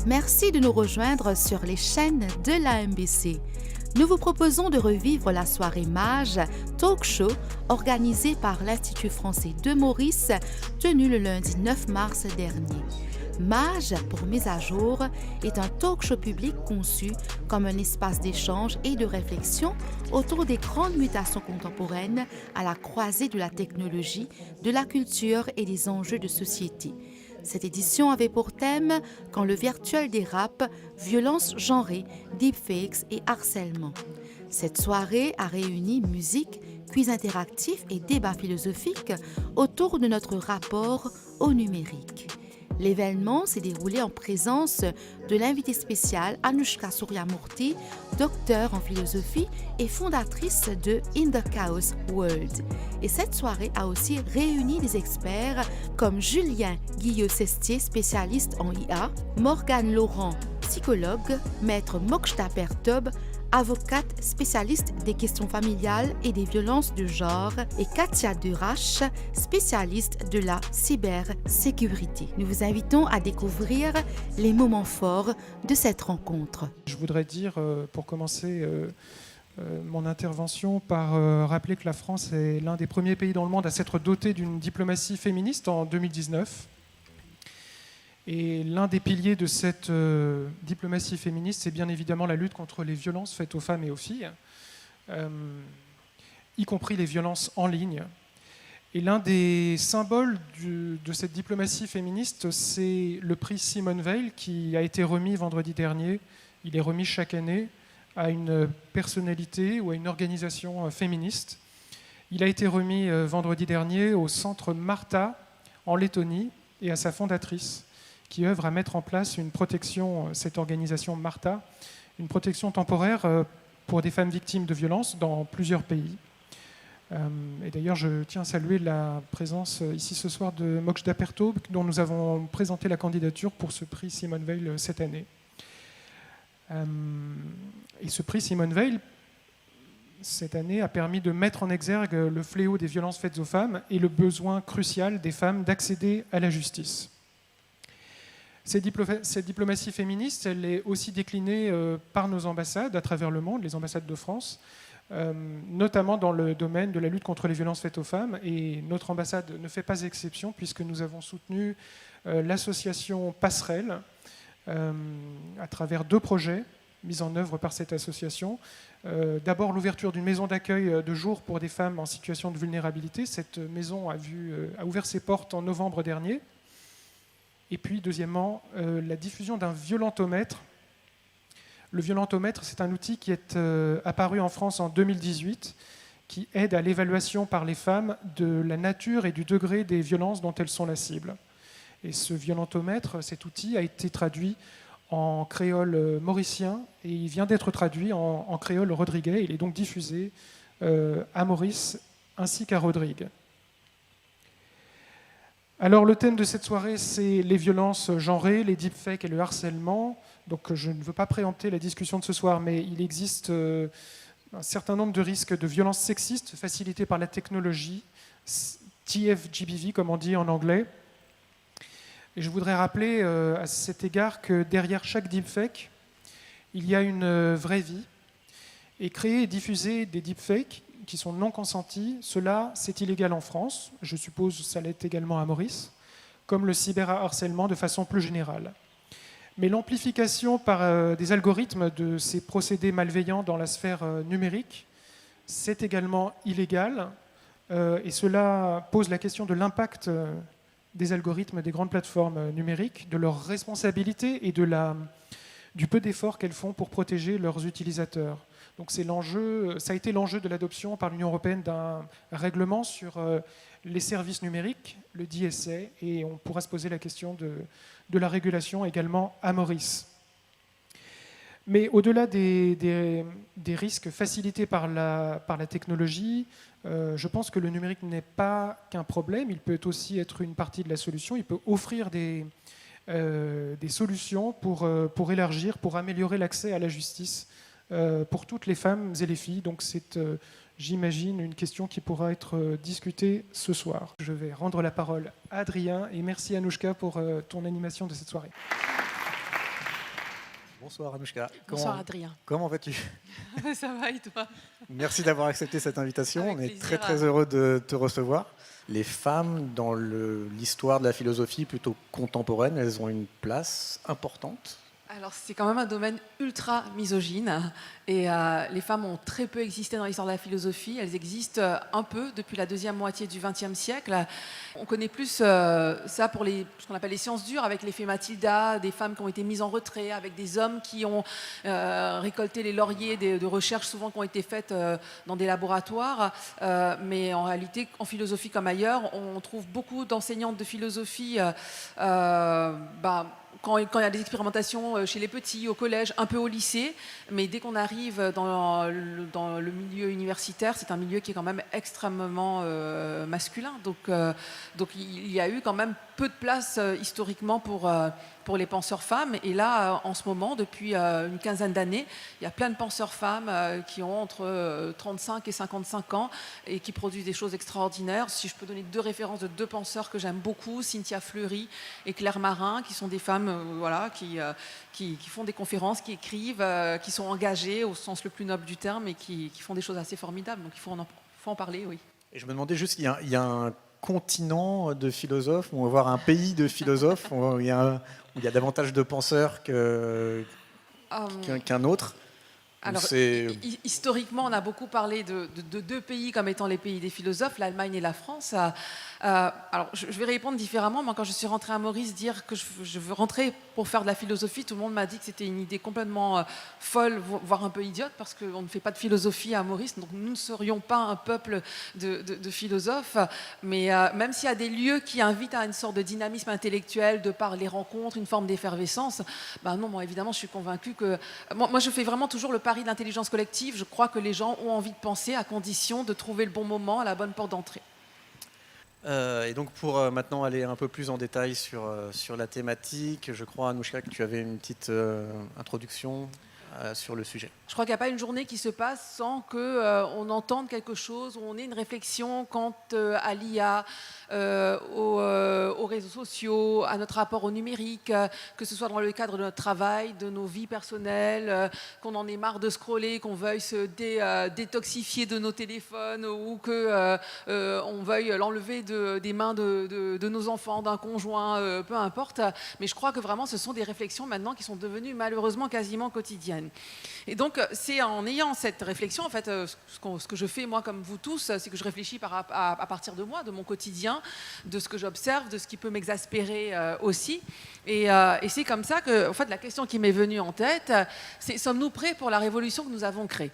Merci de nous rejoindre sur les chaînes de l'AMBC. Nous vous proposons de revivre la soirée Mage Talk Show organisée par l'Institut français de Maurice, tenue le lundi 9 mars dernier. Mage, pour mise à jour, est un talk show public conçu comme un espace d'échange et de réflexion autour des grandes mutations contemporaines à la croisée de la technologie, de la culture et des enjeux de société. Cette édition avait pour thème « Quand le virtuel dérape, violence genrée, deepfakes et harcèlement ». Cette soirée a réuni musique, quiz interactif et débat philosophique autour de notre rapport au numérique. L'événement s'est déroulé en présence de l'invitée spéciale Anushka Suryamurthy, docteure en philosophie et fondatrice de In the Chaos World. Et cette soirée a aussi réuni des experts comme Julien Guillot-Sestier, spécialiste en IA, Morgane Laurent, psychologue, Maître Mokshta Pertob, avocate spécialiste des questions familiales et des violences de genre, et Katia Derache, spécialiste de la cybersécurité. Nous vous invitons à découvrir les moments forts de cette rencontre. Je voudrais dire, pour commencer mon intervention, par rappeler que la France est l'un des premiers pays dans le monde à s'être doté d'une diplomatie féministe en 2019. Et l'un des piliers de cette diplomatie féministe, c'est bien évidemment la lutte contre les violences faites aux femmes et aux filles, y compris les violences en ligne. Et l'un des symboles de cette diplomatie féministe, c'est le prix Simone Veil qui a été remis vendredi dernier. Il est remis chaque année à une personnalité ou à une organisation féministe. Il a été remis vendredi dernier au centre Marta en Lettonie et à sa fondatrice, qui œuvre à mettre en place une protection, cette organisation Marta, une protection temporaire pour des femmes victimes de violences dans plusieurs pays. Et d'ailleurs, je tiens à saluer la présence ici ce soir de Mokshta Pertob, dont nous avons présenté la candidature pour ce prix Simone Veil cette année. Et ce prix Simone Veil, cette année, a permis de mettre en exergue le fléau des violences faites aux femmes et le besoin crucial des femmes d'accéder à la justice. Cette diplomatie féministe, elle est aussi déclinée par nos ambassades à travers le monde, les ambassades de France, notamment dans le domaine de la lutte contre les violences faites aux femmes. Et notre ambassade ne fait pas exception, puisque nous avons soutenu l'association Passerelle à travers 2 projets mis en œuvre par cette association. D'abord, l'ouverture d'une maison d'accueil de jour pour des femmes en situation de vulnérabilité. Cette maison a ouvert ses portes en novembre dernier. Et puis, deuxièmement, la diffusion d'un violentomètre. Le violentomètre, c'est un outil qui est apparu en France en 2018, qui aide à l'évaluation par les femmes de la nature et du degré des violences dont elles sont la cible. Et ce violentomètre, cet outil, a été traduit en créole mauricien et il vient d'être traduit en créole rodriguais. Il est donc diffusé à Maurice ainsi qu'à Rodrigue. Alors le thème de cette soirée, c'est les violences genrées, les deepfakes et le harcèlement. Donc je ne veux pas préempter la discussion de ce soir, mais il existe un certain nombre de risques de violences sexistes facilités par la technologie, TFGBV comme on dit en anglais. Et je voudrais rappeler à cet égard que derrière chaque deepfake, il y a une vraie vie. Et créer et diffuser des deepfakes qui sont non consentis, cela, c'est illégal en France. Je suppose que ça l'est également à Maurice, comme le cyberharcèlement de façon plus générale. Mais l'amplification par des algorithmes de ces procédés malveillants dans la sphère numérique, c'est également illégal. Et cela pose la question de l'impact des algorithmes des grandes plateformes numériques, de leur responsabilité et du peu d'efforts qu'elles font pour protéger leurs utilisateurs. Donc ça a été l'enjeu de l'adoption par l'Union européenne d'un règlement sur les services numériques, le DSA, et on pourra se poser la question de la régulation également à Maurice. Mais au-delà des risques facilités par la technologie, je pense que le numérique n'est pas qu'un problème, il peut aussi être une partie de la solution, il peut offrir des solutions pour élargir, pour améliorer l'accès à la justice pour toutes les femmes et les filles. Donc c'est, j'imagine, une question qui pourra être discutée ce soir. Je vais rendre la parole à Adrien et merci Anushka pour ton animation de cette soirée. Bonsoir Anouchka. Bonsoir Adrien. Comment vas-tu? Ça va et toi? Merci d'avoir accepté cette invitation. Avec On est plaisir. très très heureux de te recevoir. Les femmes dans l'histoire de la philosophie plutôt contemporaine, elles ont une place importante. Alors c'est quand même un domaine ultra misogyne et les femmes ont très peu existé dans l'histoire de la philosophie. Elles existent un peu depuis la deuxième moitié du XXe siècle. On connaît plus ça pour ce qu'on appelle les sciences dures, avec l'effet Mathilda, des femmes qui ont été mises en retrait, avec des hommes qui ont récolté les lauriers de recherches souvent qui ont été faites dans des laboratoires. Mais en réalité, en philosophie comme ailleurs, on trouve beaucoup d'enseignantes de philosophie quand il y a des expérimentations chez les petits, au collège, un peu au lycée, mais dès qu'on arrive dans le milieu universitaire, c'est un milieu qui est quand même extrêmement masculin. Donc il y a eu quand même peu de place historiquement pour les penseurs femmes. Et là, en ce moment, depuis une quinzaine d'années, il y a plein de penseurs femmes qui ont entre 35 et 55 ans et qui produisent des choses extraordinaires. Si je peux donner deux références de deux penseurs que j'aime beaucoup, Cynthia Fleury et Claire Marin, qui sont des femmes qui font des conférences, qui écrivent, qui sont engagées au sens le plus noble du terme et qui font des choses assez formidables. Donc il faut en parler, oui. Et je me demandais juste, il y a un continent de philosophes, on va voir un pays de philosophes, où il y a davantage de penseurs qu'un autre. Alors, historiquement, on a beaucoup parlé de deux pays comme étant les pays des philosophes, l'Allemagne et la France. Alors, je vais répondre différemment. Moi, quand je suis rentrée à Maurice, dire que je veux rentrer pour faire de la philosophie, tout le monde m'a dit que c'était une idée complètement folle, voire un peu idiote, parce qu'on ne fait pas de philosophie à Maurice, donc nous ne serions pas un peuple de philosophes. Mais même s'il y a des lieux qui invitent à une sorte de dynamisme intellectuel, de par les rencontres, une forme d'effervescence, non, moi, évidemment, je suis convaincue que... Moi, je fais vraiment toujours le pari de l'intelligence collective. Je crois que les gens ont envie de penser à condition de trouver le bon moment, la bonne porte d'entrée. Et donc pour maintenant aller un peu plus en détail sur la thématique, je crois Anouchka que tu avais une petite introduction sur le sujet. Je crois qu'il n'y a pas une journée qui se passe sans qu'on entende quelque chose, où on ait une réflexion quant à l'IA, aux réseaux sociaux, à notre rapport au numérique, que ce soit dans le cadre de notre travail, de nos vies personnelles, qu'on en ait marre de scroller, qu'on veuille se détoxifier de nos téléphones ou qu'on veuille l'enlever des mains de nos enfants, d'un conjoint, peu importe. Mais je crois que vraiment ce sont des réflexions maintenant qui sont devenues malheureusement quasiment quotidiennes. Et donc c'est en ayant cette réflexion, en fait, ce que je fais moi comme vous tous, c'est que je réfléchis à partir de moi, de mon quotidien, de ce que j'observe, de ce qui peut m'exaspérer aussi. Et c'est comme ça que, en fait, la question qui m'est venue en tête, c'est: sommes-nous prêts pour la révolution que nous avons créée ?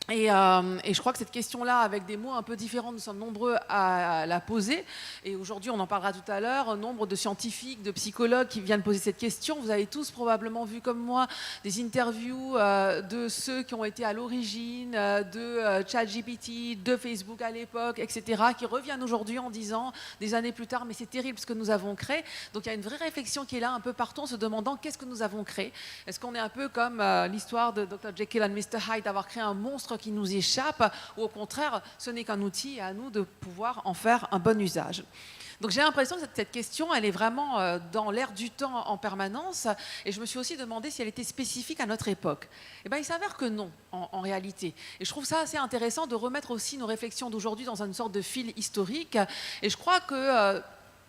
Et je crois que cette question-là, avec des mots un peu différents, nous sommes nombreux à la poser. Et aujourd'hui, on en parlera tout à l'heure, nombre de scientifiques, de psychologues qui viennent poser cette question. Vous avez tous probablement vu comme moi des interviews de ceux qui ont été à l'origine de ChatGPT, de Facebook à l'époque, etc., qui reviennent aujourd'hui en disant, des années plus tard, mais c'est terrible ce que nous avons créé. Donc il y a une vraie réflexion qui est là un peu partout, en se demandant qu'est-ce que nous avons créé. Est-ce qu'on est un peu comme l'histoire de Dr. Jekyll and Mr. Hyde, d'avoir créé un monstre qui nous échappe, ou au contraire, ce n'est qu'un outil et à nous de pouvoir en faire un bon usage. Donc j'ai l'impression que cette question, elle est vraiment dans l'air du temps en permanence, et je me suis aussi demandé si elle était spécifique à notre époque. Eh bien, il s'avère que non, en réalité. Et je trouve ça assez intéressant de remettre aussi nos réflexions d'aujourd'hui dans une sorte de fil historique, et je crois que...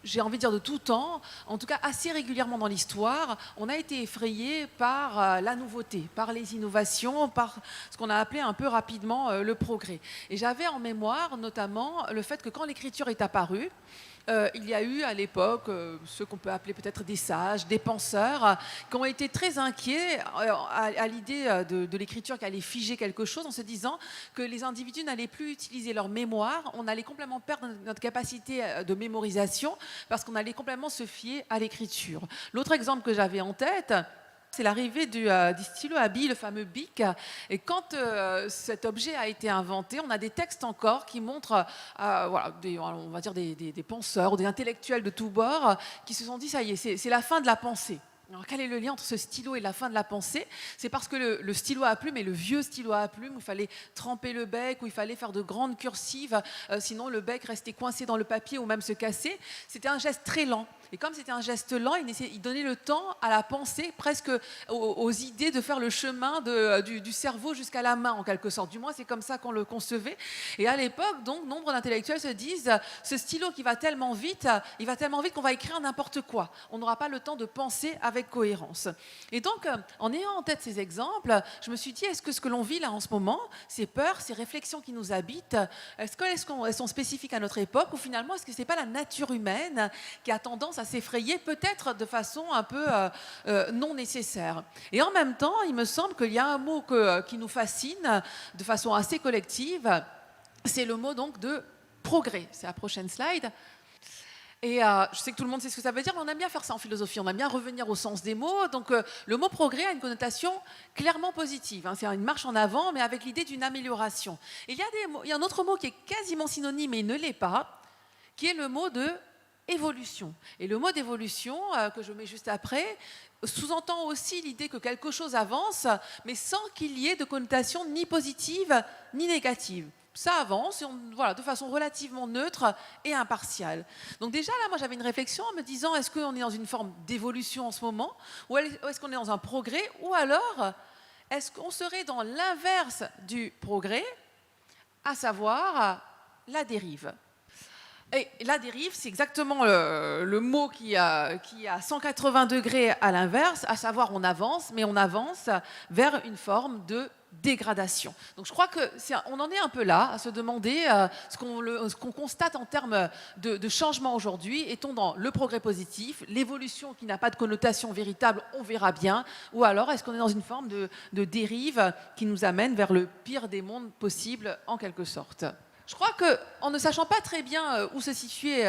j'ai envie de dire de tout temps, en tout cas assez régulièrement dans l'histoire, on a été effrayé par la nouveauté, par les innovations, par ce qu'on a appelé un peu rapidement le progrès. Et j'avais en mémoire notamment le fait que quand l'écriture est apparue, il y a eu à l'époque ceux qu'on peut appeler peut-être des sages, des penseurs, qui ont été très inquiets à l'idée de l'écriture qui allait figer quelque chose, en se disant que les individus n'allaient plus utiliser leur mémoire, on allait complètement perdre notre capacité de mémorisation parce qu'on allait complètement se fier à l'écriture. L'autre exemple que j'avais en tête, c'est l'arrivée du stylo à billes, le fameux bic. Et quand cet objet a été inventé, on a des textes encore qui montrent on va dire des penseurs ou des intellectuels de tous bords qui se sont dit, ça y est, c'est la fin de la pensée. Alors, quel est le lien entre ce stylo et la fin de la pensée ? C'est parce que le stylo à plume est le vieux stylo à plume où il fallait tremper le bec, où il fallait faire de grandes cursives, sinon le bec restait coincé dans le papier ou même se casser. C'était un geste très lent. Et comme c'était un geste lent, il donnait le temps à la pensée, presque aux idées de faire le chemin du cerveau jusqu'à la main, en quelque sorte. Du moins, c'est comme ça qu'on le concevait. Et à l'époque, donc, nombre d'intellectuels se disent, ce stylo qui va tellement vite, il va tellement vite qu'on va écrire n'importe quoi. On n'aura pas le temps de penser avec cohérence. Et donc, en ayant en tête ces exemples, je me suis dit, est-ce que ce que l'on vit là en ce moment, ces peurs, ces réflexions qui nous habitent, elles sont spécifiques à notre époque, ou finalement, est-ce que ce n'est pas la nature humaine qui a tendance à s'effrayer, peut-être de façon un peu non nécessaire. Et en même temps, il me semble qu'il y a un mot qui nous fascine de façon assez collective, c'est le mot donc de progrès. C'est la prochaine slide. Et je sais que tout le monde sait ce que ça veut dire, mais on aime bien faire ça en philosophie, on aime bien revenir au sens des mots. Donc le mot progrès a une connotation clairement positive. C'est une marche en avant, mais avec l'idée d'une amélioration. Et il y a un autre mot qui est quasiment synonyme, mais il ne l'est pas, qui est le mot de évolution. Et le mot d'évolution, que je mets juste après, sous-entend aussi l'idée que quelque chose avance, mais sans qu'il y ait de connotation ni positive ni négative. Ça avance de façon relativement neutre et impartiale. Donc déjà, là, moi, j'avais une réflexion en me disant, est-ce qu'on est dans une forme d'évolution en ce moment, ou est-ce qu'on est dans un progrès, ou alors, est-ce qu'on serait dans l'inverse du progrès, à savoir la dérive? Et la dérive, c'est exactement le mot qui a 180 degrés à l'inverse, à savoir on avance, mais on avance vers une forme de dégradation. Donc je crois qu'on en est un peu là, à se demander ce qu'on constate en termes de changement aujourd'hui. Est-on dans le progrès positif, l'évolution qui n'a pas de connotation véritable, on verra bien, ou alors est-ce qu'on est dans une forme de dérive qui nous amène vers le pire des mondes possibles, en quelque sorte? Je crois qu'en ne sachant pas très bien où se situer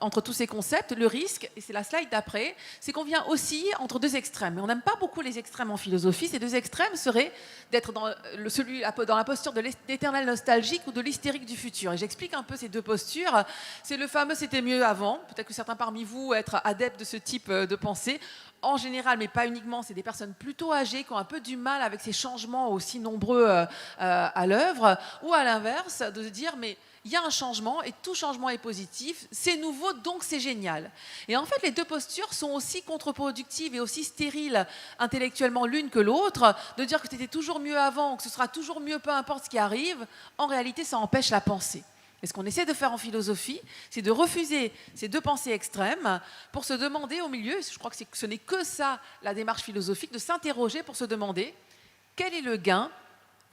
entre tous ces concepts, le risque, et c'est la slide d'après, c'est qu'on vient aussi entre deux extrêmes. Et on n'aime pas beaucoup les extrêmes en philosophie. Ces deux extrêmes seraient d'être dans la posture de l'éternel nostalgique ou de l'hystérique du futur. Et j'explique un peu ces deux postures. C'est le fameux « c'était mieux avant ». Peut-être que certains parmi vous être adeptes de ce type de pensée. En général, mais pas uniquement, c'est des personnes plutôt âgées qui ont un peu du mal avec ces changements aussi nombreux à l'œuvre, ou à l'inverse, de se dire mais il y a un changement et tout changement est positif, c'est nouveau donc c'est génial. Et en fait, les deux postures sont aussi contre-productives et aussi stériles intellectuellement l'une que l'autre, de dire que c'était toujours mieux avant, que ce sera toujours mieux peu importe ce qui arrive, en réalité ça empêche la pensée. Et ce qu'on essaie de faire en philosophie, c'est de refuser ces deux pensées extrêmes pour se demander au milieu, je crois que ce n'est que ça la démarche philosophique, de s'interroger pour se demander quel est le gain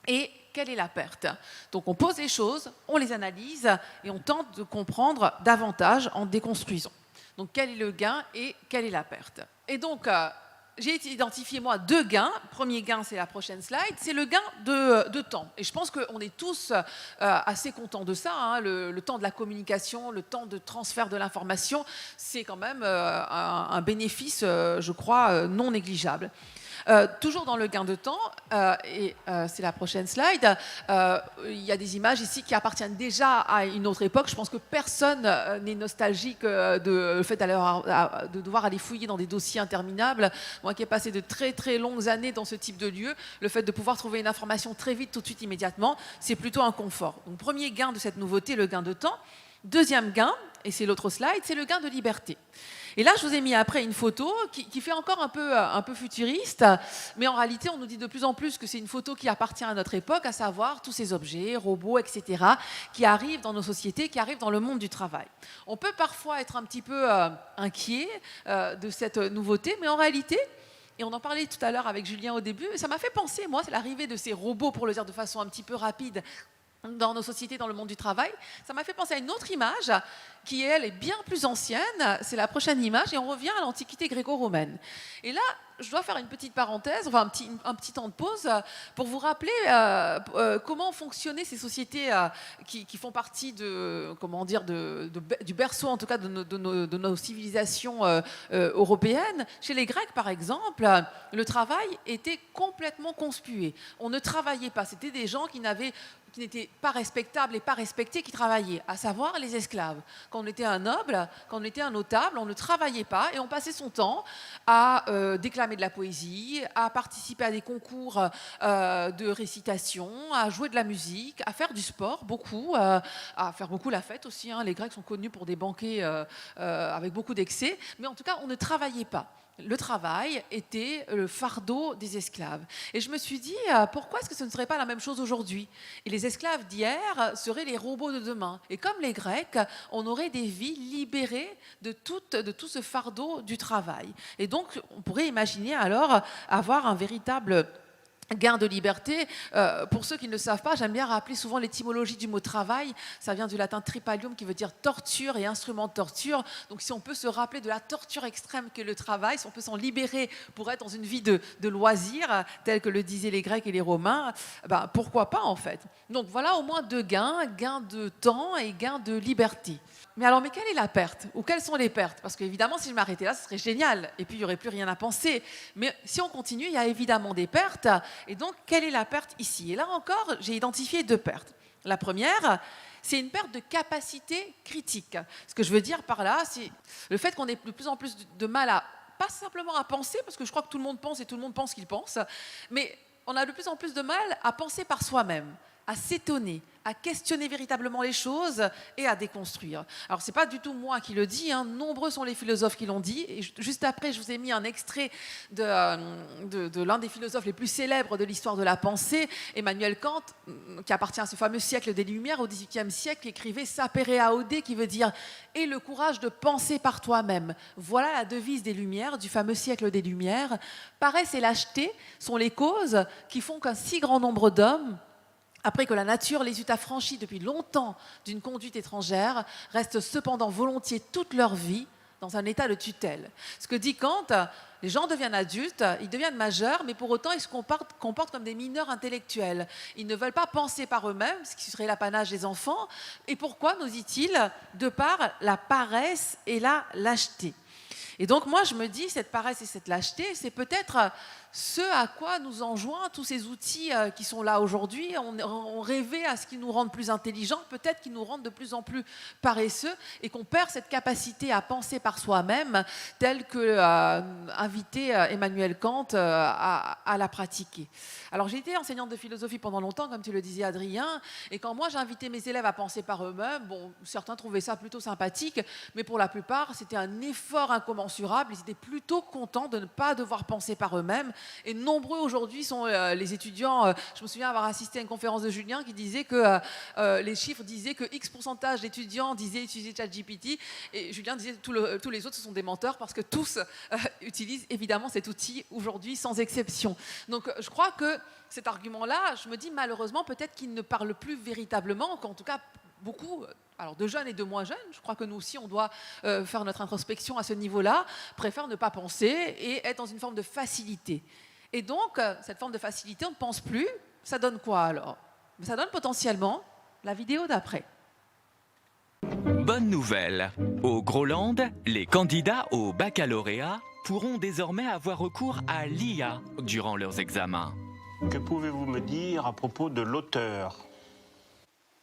et quelle est la perte. Donc on pose les choses, on les analyse et on tente de comprendre davantage en déconstruisant. Donc quel est le gain et quelle est la perte? Et donc j'ai identifié, moi, deux gains. Premier gain, c'est la prochaine slide, c'est le gain de temps. Et je pense qu'on est tous assez contents de ça. Hein. Le temps de la communication, le temps de transfert de l'information, c'est quand même un bénéfice, je crois, non négligeable. Toujours dans le gain de temps, c'est la prochaine slide, il y a des images ici qui appartiennent déjà à une autre époque. Je pense que personne n'est nostalgique de fait de devoir aller fouiller dans des dossiers interminables. Moi qui ai passé de très très longues années dans ce type de lieu, le fait de pouvoir trouver une information très vite, tout de suite, immédiatement, c'est plutôt un confort. Donc premier gain de cette nouveauté, le gain de temps. Deuxième gain, et c'est l'autre slide, c'est le gain de liberté. Et là, je vous ai mis après une photo qui fait encore un peu futuriste, mais en réalité, on nous dit de plus en plus que c'est une photo qui appartient à notre époque, à savoir tous ces objets, robots, etc., qui arrivent dans nos sociétés, qui arrivent dans le monde du travail. On peut parfois être un petit peu inquiet de cette nouveauté, mais en réalité, et on en parlait tout à l'heure avec Julien au début, ça m'a fait penser, moi, c'est l'arrivée de ces robots, pour le dire de façon un petit peu rapide, dans nos sociétés, dans le monde du travail, ça m'a fait penser à une autre image qui, elle, est bien plus ancienne. C'est la prochaine image et on revient à l'Antiquité gréco-romaine. Et là, je dois faire une petite parenthèse, enfin un petit temps de pause pour vous rappeler comment fonctionnaient ces sociétés qui font partie du berceau, en tout cas, de nos civilisations européennes. Chez les Grecs, par exemple, le travail était complètement conspué. On ne travaillait pas. C'était des gens qui qui n'étaient pas respectables et pas respectés qui travaillaient, à savoir les esclaves. Quand on était un noble, quand on était un notable, on ne travaillait pas et on passait son temps à déclamer de la poésie, à participer à des concours de récitation, à jouer de la musique, à faire du sport, beaucoup, à faire beaucoup la fête aussi. Les Grecs sont connus pour des banquets avec beaucoup d'excès, mais en tout cas, on ne travaillait pas. Le travail était le fardeau des esclaves. Et je me suis dit, pourquoi est-ce que ce ne serait pas la même chose aujourd'hui? Et les esclaves d'hier seraient les robots de demain. Et comme les Grecs, on aurait des vies libérées de tout ce fardeau du travail. Et donc, on pourrait imaginer alors avoir un véritable gain de liberté. Pour ceux qui ne le savent pas, j'aime bien rappeler souvent l'étymologie du mot travail. Ça vient du latin tripalium qui veut dire torture et instrument de torture. Donc si on peut se rappeler de la torture extrême qu'est le travail, si on peut s'en libérer pour être dans une vie de loisir, telle que le disaient les Grecs et les Romains, pourquoi pas en fait. Donc voilà au moins deux gains, gain de temps et gain de liberté. Mais quelle est la perte? Ou quelles sont les pertes? Parce qu'évidemment, si je m'arrêtais là, ce serait génial. Et puis, il n'y aurait plus rien à penser. Mais si on continue, il y a évidemment des pertes. Et donc, quelle est la perte ici? Et là encore, j'ai identifié deux pertes. La première, c'est une perte de capacité critique. Ce que je veux dire par là, c'est le fait qu'on ait de plus en plus de mal à, pas simplement à penser, parce que je crois que tout le monde pense et tout le monde pense qu'il pense, mais on a de plus en plus de mal à penser par soi-même, à s'étonner, à questionner véritablement les choses et à déconstruire. Alors, ce n'est pas du tout moi qui le dis, nombreux sont les philosophes qui l'ont dit. Et juste après, je vous ai mis un extrait de l'un des philosophes les plus célèbres de l'histoire de la pensée, Emmanuel Kant, qui appartient à ce fameux siècle des Lumières, au XVIIIe siècle, qui écrivait « Sapere aude », qui veut dire « Aie le courage de penser par toi-même ». Voilà la devise des Lumières, du fameux siècle des Lumières. Paresse et lâcheté sont les causes qui font qu'un si grand nombre d'hommes, après que la nature les eut affranchis depuis longtemps d'une conduite étrangère, restent cependant volontiers toute leur vie dans un état de tutelle. Ce que dit Kant, les gens deviennent adultes, ils deviennent majeurs, mais pour autant ils se comportent comme des mineurs intellectuels. Ils ne veulent pas penser par eux-mêmes, ce qui serait l'apanage des enfants. Et pourquoi, nous dit-il? De par la paresse et la lâcheté. Et donc moi je me dis, cette paresse et cette lâcheté, c'est peut-être ce à quoi nous enjoignent tous ces outils qui sont là aujourd'hui. On rêvait à ce qu'ils nous rendent plus intelligents, peut-être qu'ils nous rendent de plus en plus paresseux et qu'on perd cette capacité à penser par soi-même, telle que invitait Emmanuel Kant à la pratiquer. Alors j'ai été enseignante de philosophie pendant longtemps, comme tu le disais Adrien, et quand moi j'invitais mes élèves à penser par eux-mêmes, bon, certains trouvaient ça plutôt sympathique, mais pour la plupart c'était un effort incommensurable, ils étaient plutôt contents de ne pas devoir penser par eux-mêmes. Et nombreux aujourd'hui sont les étudiants. Je me souviens avoir assisté à une conférence de Julien qui disait que les chiffres disaient que X pourcentage d'étudiants disaient utiliser ChatGPT. Et Julien disait que tous les autres, ce sont des menteurs parce que tous utilisent évidemment cet outil aujourd'hui sans exception. Donc je crois que cet argument-là, je me dis malheureusement peut-être qu'il ne parle plus véritablement, qu'en tout cas beaucoup, alors de jeunes et de moins jeunes, je crois que nous aussi on doit faire notre introspection à ce niveau-là, préfèrent ne pas penser et être dans une forme de facilité. Et donc, cette forme de facilité, on ne pense plus, ça donne quoi alors? Ça donne potentiellement la vidéo d'après. Bonne nouvelle. Au Groland, les candidats au baccalauréat pourront désormais avoir recours à l'IA durant leurs examens. Que pouvez-vous me dire à propos de l'auteur?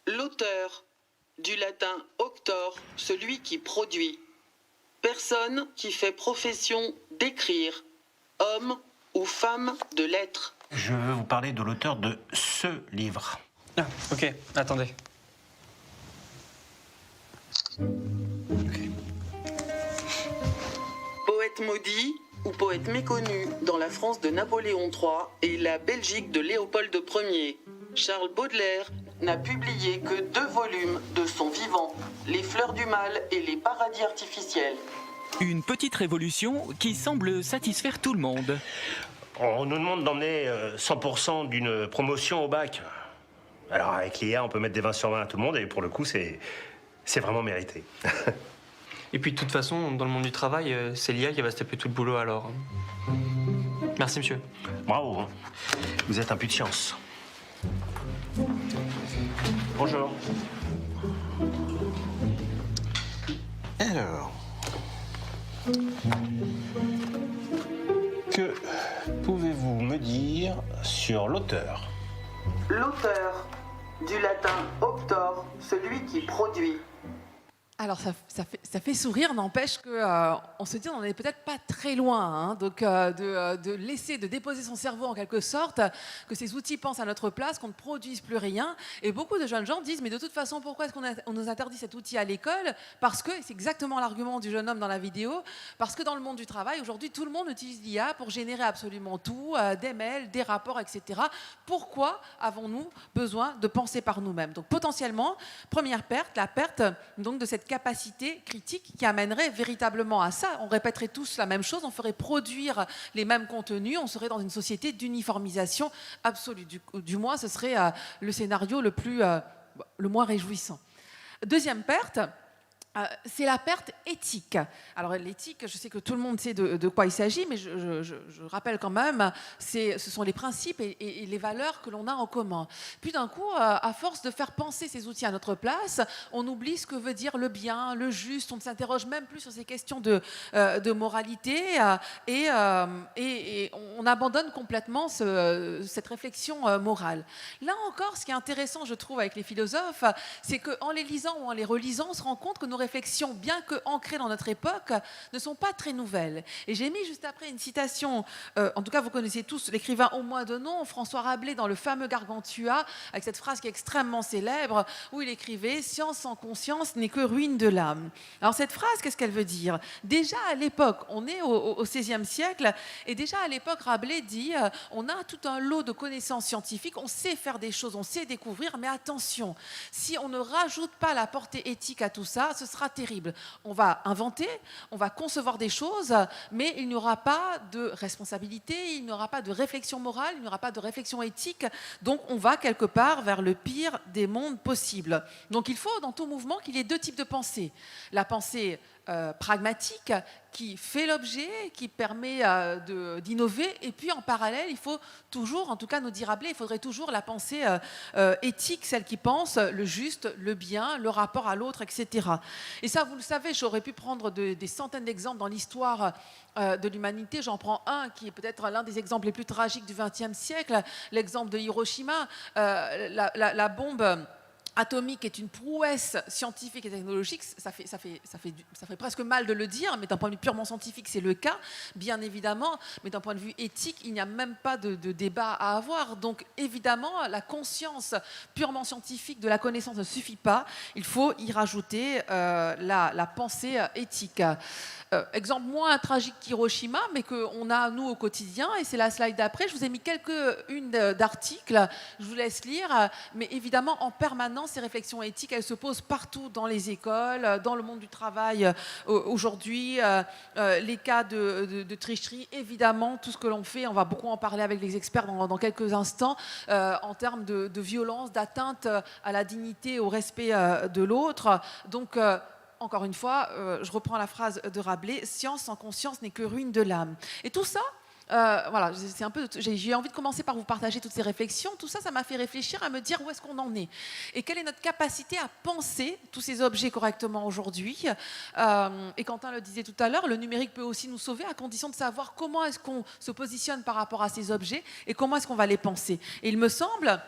L'auteur, du latin auctor, celui qui produit. Personne qui fait profession d'écrire, homme ou femme de lettres. Je veux vous parler de l'auteur de ce livre. Ah, ok, attendez. Poète maudit ou poète méconnu dans la France de Napoléon III et la Belgique de Léopold Ier. Charles Baudelaire n'a publié que 2 volumes de son vivant, Les fleurs du mal et les paradis artificiels. Une petite révolution qui semble satisfaire tout le monde. On nous demande d'emmener 100% d'une promotion au bac. Alors avec l'IA, on peut mettre des 20 sur 20 à tout le monde et pour le coup, c'est vraiment mérité. Et puis de toute façon, dans le monde du travail, c'est l'IA qui va se taper tout le boulot alors. Merci monsieur. Bravo, hein. Vous êtes un puits de chance. Bonjour. Alors, que pouvez-vous me dire sur l'auteur? L'auteur, du latin optor, celui qui produit. Alors ça fait sourire, n'empêche qu'on se dit on n'est peut-être pas très loin, hein, donc de laisser, de déposer son cerveau en quelque sorte, que ces outils pensent à notre place, qu'on ne produise plus rien. Et beaucoup de jeunes gens disent mais de toute façon pourquoi est-ce qu'on nous interdit cet outil à l'école? Parce que, c'est exactement l'argument du jeune homme dans la vidéo, parce que dans le monde du travail aujourd'hui tout le monde utilise l'IA pour générer absolument tout, des mails, des rapports, etc. Pourquoi avons-nous besoin de penser par nous-mêmes? Donc potentiellement, première perte, la perte donc de cette capacité critique qui amènerait véritablement à ça. On répéterait tous la même chose, on ferait produire les mêmes contenus, on serait dans une société d'uniformisation absolue. Du moins, ce serait le scénario le moins réjouissant. Deuxième perte, c'est la perte éthique. Alors l'éthique, je sais que tout le monde sait de quoi il s'agit, mais je rappelle quand même, ce sont les principes et les valeurs que l'on a en commun. Puis d'un coup, à force de faire penser ces outils à notre place, on oublie ce que veut dire le bien, le juste, on ne s'interroge même plus sur ces questions de moralité et on abandonne complètement cette réflexion morale. Là encore, ce qui est intéressant, je trouve, avec les philosophes, c'est qu'en les lisant ou en les relisant, on se rend compte que nos réflexions, bien que ancrées dans notre époque, ne sont pas très nouvelles. Et j'ai mis juste après une citation, en tout cas vous connaissez tous l'écrivain au moins de nom, François Rabelais, dans le fameux Gargantua, avec cette phrase qui est extrêmement célèbre, où il écrivait « Science sans conscience n'est que ruine de l'âme ». Alors cette phrase, qu'est-ce qu'elle veut dire? Déjà à l'époque, on est au XVIe siècle, et déjà à l'époque, Rabelais dit on a tout un lot de connaissances scientifiques, on sait faire des choses, on sait découvrir, mais attention, si on ne rajoute pas la portée éthique à tout ça, ce sera terrible. On va inventer, on va concevoir des choses, mais il n'y aura pas de responsabilité, il n'y aura pas de réflexion morale, il n'y aura pas de réflexion éthique, donc on va quelque part vers le pire des mondes possibles. Donc il faut dans tout mouvement qu'il y ait deux types de pensée. La pensée pragmatique qui fait l'objet, qui permet d'innover, et puis en parallèle, il faut toujours, en tout cas nous dit Rabelais, il faudrait toujours la pensée éthique, celle qui pense le juste, le bien, le rapport à l'autre, etc. Et ça, vous le savez, j'aurais pu prendre des centaines d'exemples dans l'histoire de l'humanité. J'en prends un qui est peut-être l'un des exemples les plus tragiques du XXe siècle, l'exemple de Hiroshima, la bombe atomique est une prouesse scientifique et technologique, ça fait presque mal de le dire, mais d'un point de vue purement scientifique, c'est le cas, bien évidemment, mais d'un point de vue éthique, il n'y a même pas de débat à avoir. Donc évidemment, la conscience purement scientifique de la connaissance ne suffit pas, il faut y rajouter la pensée éthique. Exemple moins tragique qu'Hiroshima, mais qu'on a nous au quotidien, et c'est la slide d'après. Je vous ai mis quelques-unes d'articles, je vous laisse lire, mais évidemment en permanence ces réflexions éthiques, elles se posent partout dans les écoles, dans le monde du travail aujourd'hui, les cas de tricherie, évidemment tout ce que l'on fait, on va beaucoup en parler avec les experts dans quelques instants, en termes de violence, d'atteinte à la dignité, au respect de l'autre. Donc encore une fois, je reprends la phrase de Rabelais, « Science sans conscience n'est que ruine de l'âme ». Et tout ça, voilà, j'ai envie de commencer par vous partager toutes ces réflexions. Tout ça, ça m'a fait réfléchir à me dire où est-ce qu'on en est et quelle est notre capacité à penser tous ces objets correctement aujourd'hui. Et Quentin le disait tout à l'heure, le numérique peut aussi nous sauver à condition de savoir comment est-ce qu'on se positionne par rapport à ces objets et comment est-ce qu'on va les penser. Et il me semble...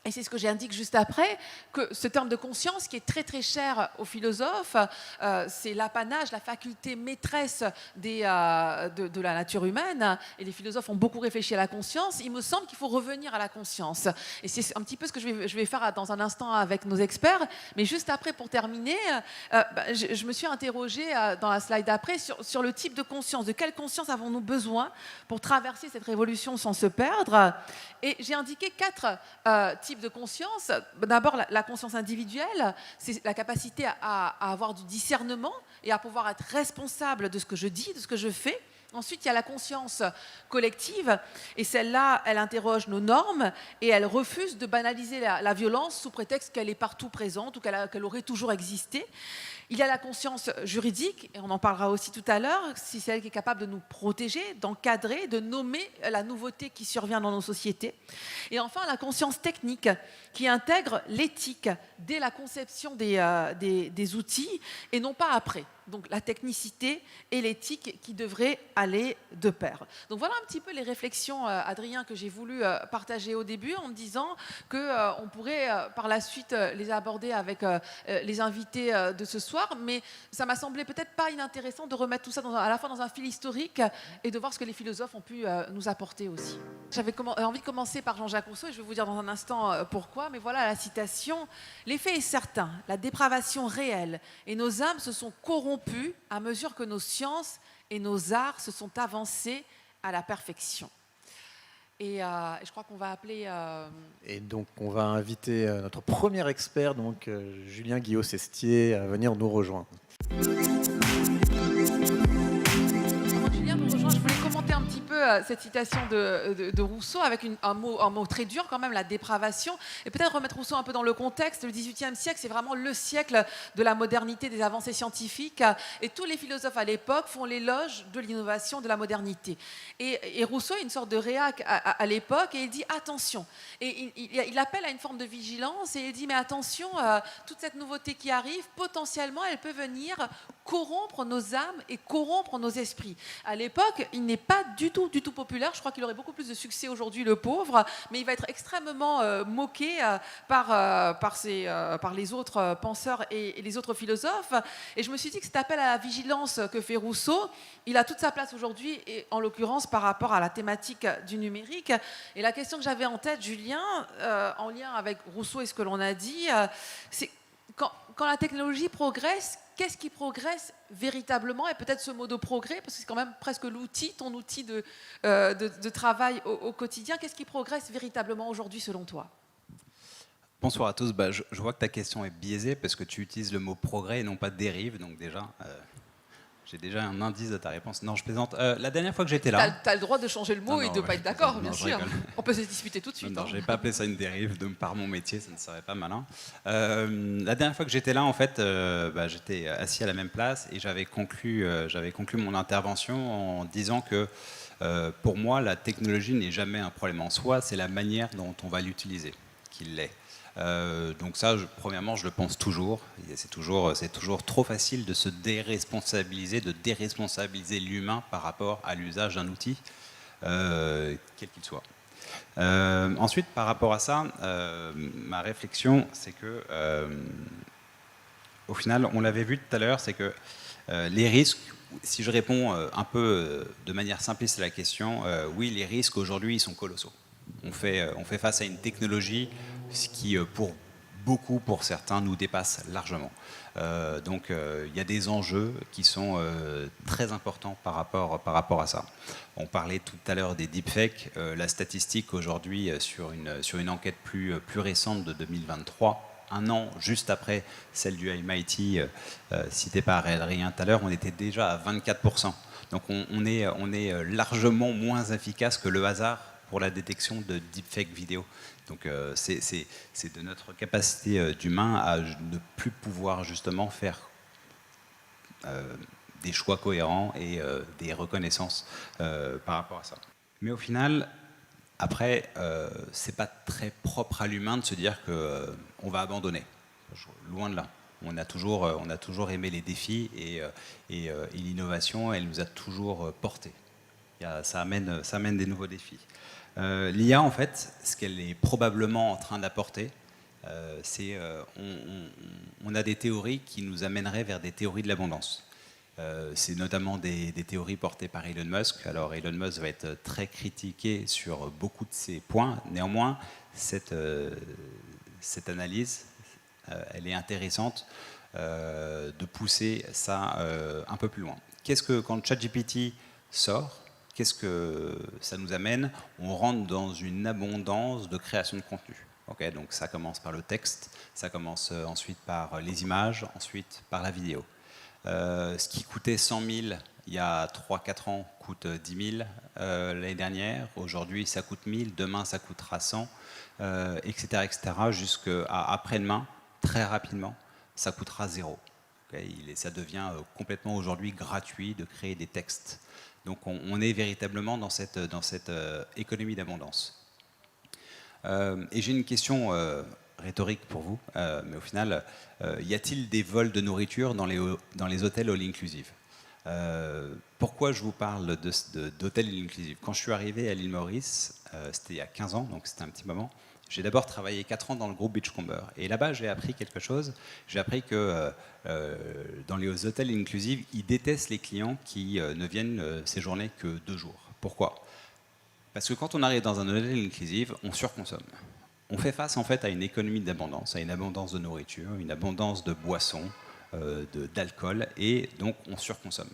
Et c'est ce que j'indique juste après, que ce terme de conscience qui est très très cher aux philosophes, c'est l'apanage, la faculté maîtresse de la nature humaine. Et les philosophes ont beaucoup réfléchi à la conscience. Il me semble qu'il faut revenir à la conscience. Et c'est un petit peu ce que je vais faire dans un instant avec nos experts. Mais juste après, pour terminer, je me suis interrogée dans la slide d'après sur le type de conscience. De quelle conscience avons-nous besoin pour traverser cette révolution sans se perdre? Et j'ai indiqué 4 types de conscience. D'abord, la conscience individuelle, c'est la capacité à avoir du discernement et à pouvoir être responsable de ce que je dis, de ce que je fais. Ensuite, il y a la conscience collective, et celle-là, elle interroge nos normes et elle refuse de banaliser la violence sous prétexte qu'elle est partout présente ou qu'elle aurait toujours existé. Il y a la conscience juridique, et on en parlera aussi tout à l'heure, si c'est elle qui est capable de nous protéger, d'encadrer, de nommer la nouveauté qui survient dans nos sociétés. Et enfin, la conscience technique, qui intègre l'éthique dès la conception des outils, et non pas après. Donc la technicité et l'éthique qui devraient aller de pair. Donc voilà un petit peu les réflexions, Adrien, que j'ai voulu partager au début en disant qu'on pourrait par la suite les aborder avec les invités de ce soir, mais ça m'a semblé peut-être pas inintéressant de remettre tout ça à la fois dans un fil historique et de voir ce que les philosophes ont pu nous apporter aussi. J'avais envie de commencer par Jean-Jacques Rousseau, et je vais vous dire dans un instant pourquoi, mais voilà la citation. « L'effet est certain, la dépravation réelle, et nos âmes se sont corrompues à mesure que nos sciences et nos arts se sont avancés à la perfection. » Et je crois qu'on va appeler... Et donc, on va inviter notre premier expert, donc Julien Guillot-Sestier, à venir nous rejoindre. Julien nous rejoint. Je voulais commenter un petit peu cette citation de Rousseau avec un mot très dur quand même, la dépravation, et peut-être remettre Rousseau un peu dans le contexte. Le XVIIIe siècle, c'est vraiment le siècle de la modernité, des avancées scientifiques, et tous les philosophes à l'époque font l'éloge de l'innovation, de la modernité. Et Rousseau a une sorte de réac à l'époque, et il dit attention. Et il appelle à une forme de vigilance, et il dit mais attention, toute cette nouveauté qui arrive, potentiellement, elle peut venir corrompre nos âmes et corrompre nos esprits. À l'époque, il n'est pas du tout populaire. Je crois qu'il aurait beaucoup plus de succès aujourd'hui, le pauvre, mais il va être extrêmement moqué par les autres penseurs et les autres philosophes. Et je me suis dit que cet appel à la vigilance que fait Rousseau, il a toute sa place aujourd'hui, et en l'occurrence par rapport à la thématique du numérique. Et la question que j'avais en tête, Julien, en lien avec Rousseau et ce que l'on a dit, c'est quand la technologie progresse, qu'est-ce qui progresse véritablement? Et peut-être ce mot de progrès, parce que c'est quand même presque ton outil de travail au quotidien. Qu'est-ce qui progresse véritablement aujourd'hui selon toi? Bonsoir à tous. Je vois que ta question est biaisée parce que tu utilises le mot progrès et non pas dérive. Donc déjà, j'ai déjà un indice de ta réponse. Non, je plaisante. La dernière fois que j'étais là... Tu as le droit de changer le mot et de ne pas être d'accord, bien sûr. On peut se disputer tout de suite. Non, je n'ai pas appelé ça une dérive, par mon métier, ça ne serait pas malin. La dernière fois que j'étais là, en fait, j'étais assis à la même place et j'avais conclu mon intervention en disant que pour moi, la technologie n'est jamais un problème en soi, c'est la manière dont on va l'utiliser qui l'est. Donc ça, premièrement, je le pense toujours. C'est toujours trop facile de se déresponsabiliser, de déresponsabiliser l'humain par rapport à l'usage d'un outil, quel qu'il soit. Ensuite, par rapport à ça, ma réflexion, c'est que, au final, on l'avait vu tout à l'heure, c'est que les risques, si je réponds un peu de manière simpliste à la question, oui, les risques aujourd'hui, ils sont colossaux. On fait face à une technologie qui, pour certains, nous dépasse largement. Donc, il y a des enjeux qui sont très importants par rapport à ça. On parlait tout à l'heure des deepfakes. La statistique aujourd'hui, sur une enquête plus récente de 2023, un an juste après celle du MIT citée par Adrien tout à l'heure, on était déjà à 24%. Donc, on est largement moins efficace que le hasard pour la détection de deepfake vidéo. Donc c'est de notre capacité d'humain à ne plus pouvoir justement faire des choix cohérents et des reconnaissances par rapport à ça. Mais au final, après, c'est pas très propre à l'humain de se dire qu'on va abandonner. Loin de là. On a toujours aimé les défis et l'innovation, elle nous a toujours portés. Ça amène des nouveaux défis. L'IA, en fait, ce qu'elle est probablement en train d'apporter, c'est on a des théories qui nous amèneraient vers des théories de l'abondance. C'est notamment des théories portées par Elon Musk. Alors Elon Musk va être très critiqué sur beaucoup de ces points. Néanmoins, cette analyse, elle est intéressante de pousser ça un peu plus loin. Quand ChatGPT sort, qu'est-ce que ça nous amène? On rentre dans une abondance de création de contenu. Okay, donc ça commence par le texte, ça commence ensuite par les images, ensuite par la vidéo. Ce qui coûtait 100 000 il y a 3-4 ans coûte 10 000 l'année dernière. Aujourd'hui, ça coûte 1 000, demain, ça coûtera 100, etc. Jusqu'à après-demain, très rapidement, ça coûtera 0. Ça devient complètement aujourd'hui gratuit de créer des textes. Donc on est véritablement dans cette économie d'abondance. Et j'ai une question rhétorique pour vous, mais au final, y a-t-il des vols de nourriture dans les hôtels all inclusive? Pourquoi je vous parle d'hôtels all inclusive? Quand je suis arrivé à l'île Maurice, c'était il y a 15 ans, donc c'était un petit moment, j'ai d'abord travaillé 4 ans dans le groupe Beachcomber. Et là-bas, j'ai appris quelque chose. J'ai appris que dans les hôtels inclusive, ils détestent les clients qui ne viennent séjourner que 2 jours. Pourquoi? Parce que quand on arrive dans un hôtel inclusive, on surconsomme. On fait face en fait à une économie d'abondance, à une abondance de nourriture, une abondance de boissons, d'alcool, et donc on surconsomme.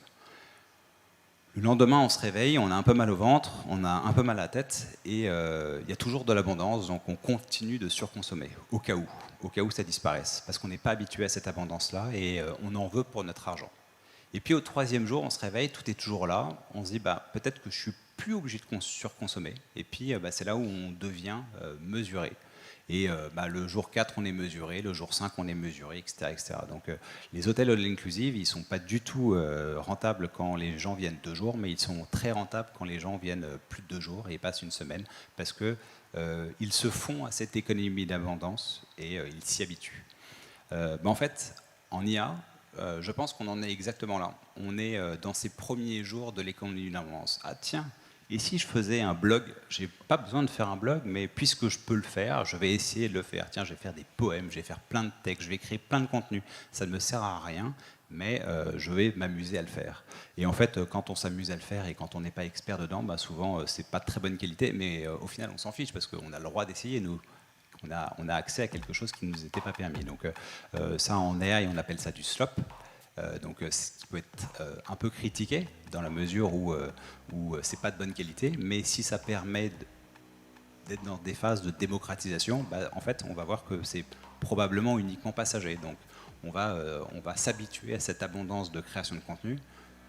Le lendemain, on se réveille, on a un peu mal au ventre, on a un peu mal à la tête, et il y a toujours de l'abondance, donc on continue de surconsommer, au cas où ça disparaisse, parce qu'on n'est pas habitué à cette abondance-là, et on en veut pour notre argent. Et puis au 3e jour, on se réveille, tout est toujours là, on se dit peut-être que je suis plus obligé de surconsommer, et puis c'est là où on devient mesuré. Et le jour 4, on est mesuré, le jour 5, on est mesuré, etc. etc. Donc les hôtels all inclusive, ils ne sont pas du tout rentables quand les gens viennent 2 jours, mais ils sont très rentables quand les gens viennent plus de 2 jours et passent une semaine, parce qu'ils se font à cette économie d'abondance et ils s'y habituent. En fait, en IA, je pense qu'on en est exactement là. On est dans ces premiers jours de l'économie d'abondance. Ah tiens, et si je faisais un blog? Je n'ai pas besoin de faire un blog, mais puisque je peux le faire, je vais essayer de le faire. Tiens, je vais faire des poèmes, je vais faire plein de textes, je vais créer plein de contenus. Ça ne me sert à rien, mais je vais m'amuser à le faire. Et en fait, quand on s'amuse à le faire et quand on n'est pas expert dedans, souvent, c'est pas de très bonne qualité, mais au final, on s'en fiche parce qu'on a le droit d'essayer, nous. On a accès à quelque chose qui ne nous était pas permis. Donc ça, en AI, on appelle ça du slop. Donc ce qui peut être un peu critiqué dans la mesure où c'est pas de bonne qualité, mais si ça permet d'être dans des phases de démocratisation, en fait on va voir que c'est probablement uniquement passager. Donc on va s'habituer à cette abondance de création de contenu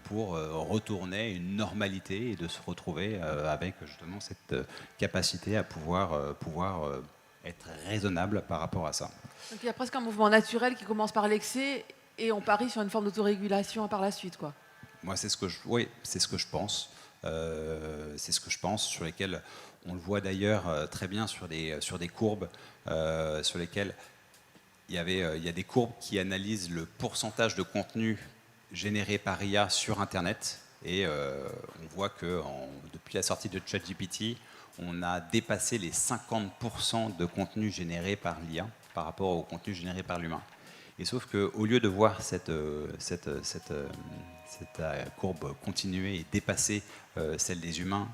pour retourner à une normalité et de se retrouver avec justement cette capacité à pouvoir être raisonnable par rapport à ça. Donc il y a presque un mouvement naturel qui commence par l'excès et on parie sur une forme d'autorégulation par la suite, quoi. Moi, c'est ce que je pense. C'est ce que je pense, sur lesquels on le voit d'ailleurs très bien sur des courbes sur lesquelles il y a des courbes qui analysent le pourcentage de contenu généré par IA sur Internet. Et on voit que depuis la sortie de ChatGPT, on a dépassé les 50% de contenu généré par l'IA par rapport au contenu généré par l'humain. Et sauf qu'au lieu de voir cette courbe continuer et dépasser celle des humains,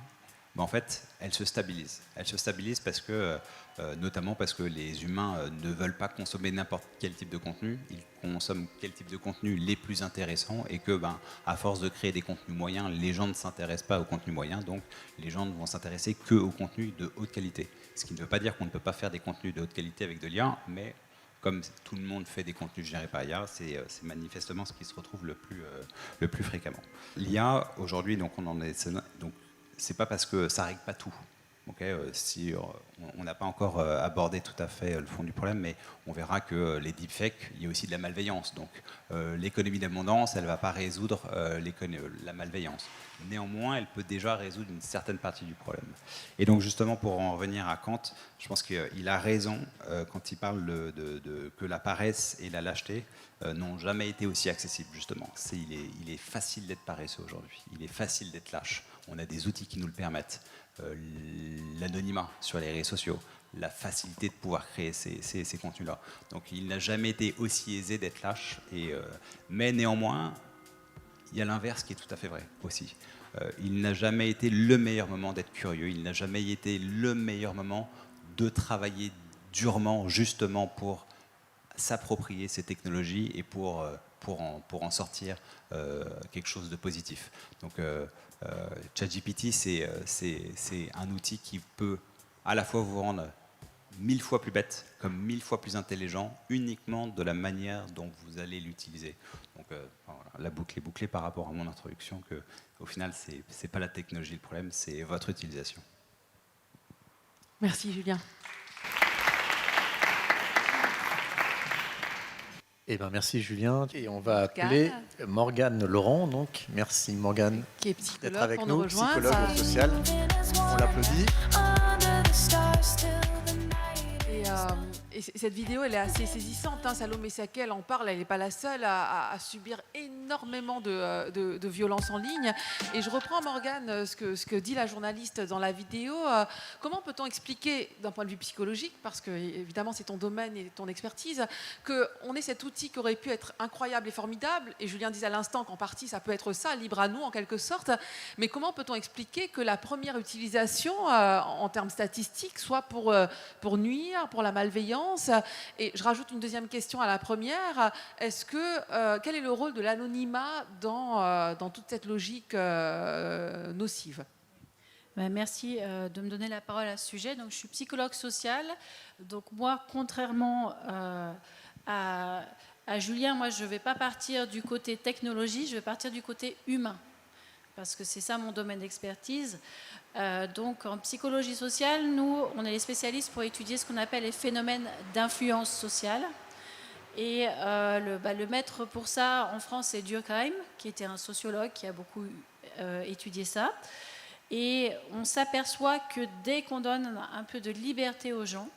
en fait, elle se stabilise. Elle se stabilise parce que, notamment parce que les humains ne veulent pas consommer n'importe quel type de contenu. Ils consomment quel type de contenu les plus intéressants et que, à force de créer des contenus moyens, les gens ne s'intéressent pas aux contenus moyens. Donc, les gens ne vont s'intéresser qu'aux contenus de haute qualité. Ce qui ne veut pas dire qu'on ne peut pas faire des contenus de haute qualité avec de l'IA, mais comme tout le monde fait des contenus générés par IA, c'est manifestement ce qui se retrouve le plus fréquemment. L'IA, aujourd'hui, donc c'est pas parce que ça règle pas tout. Si on n'a pas encore abordé tout à fait le fond du problème, mais on verra que les deepfakes, il y a aussi de la malveillance. Donc l'économie d'abondance, elle ne va pas résoudre la malveillance. Néanmoins, elle peut déjà résoudre une certaine partie du problème. Et donc justement, pour en revenir à Kant, je pense qu'il a raison quand il parle que la paresse et la lâcheté n'ont jamais été aussi accessibles, justement. Il est facile d'être paresseux aujourd'hui. Il est facile d'être lâche. On a des outils qui nous le permettent. L'anonymat sur les réseaux sociaux, la facilité de pouvoir créer ces contenus-là. Donc il n'a jamais été aussi aisé d'être lâche, mais néanmoins, il y a l'inverse qui est tout à fait vrai aussi. Il n'a jamais été le meilleur moment d'être curieux, il n'a jamais été le meilleur moment de travailler durement, justement pour s'approprier ces technologies et pour en sortir quelque chose de positif. Donc ChatGPT, c'est un outil qui peut à la fois vous rendre 1000 fois plus bête, comme 1000 fois plus intelligent, uniquement de la manière dont vous allez l'utiliser. Donc voilà, la boucle est bouclée par rapport à mon introduction, que au final, c'est pas la technologie le problème, c'est votre utilisation. Merci Julien. Eh ben, merci Julien. Et on va Morgane. appeler Morgane Laurent. Donc, merci Morgane Qui est d'être psychologue avec pour nous, nous rejoindre. psychologue social. On l'applaudit. Et cette vidéo, elle est assez saisissante. Salomé Saké, elle en parle, elle n'est pas la seule à subir énormément de violences en ligne. Et je reprends, Morgane, ce que dit la journaliste dans la vidéo. Comment peut-on expliquer, d'un point de vue psychologique, parce que évidemment c'est ton domaine et ton expertise, qu'on ait cet outil qui aurait pu être incroyable et formidable, et Julien disait à l'instant qu'en partie ça peut être ça, libre à nous en quelque sorte, mais comment peut-on expliquer que la première utilisation en termes statistiques soit pour nuire, pour la malveillance? Et je rajoute une deuxième question à la première. Quel est le rôle de l'anonymat dans toute cette logique nocive? Merci de me donner la parole à ce sujet. Donc, je suis psychologue sociale. Donc moi, contrairement à Julien, moi, je ne vais pas partir du côté technologie, je vais partir du côté humain, parce que c'est ça mon domaine d'expertise. Donc en psychologie sociale, nous, on est les spécialistes pour étudier ce qu'on appelle les phénomènes d'influence sociale. Et le maître pour ça en France, c'est Durkheim, qui était un sociologue qui a beaucoup étudié ça. Et on s'aperçoit que dès qu'on donne un peu de liberté aux gens,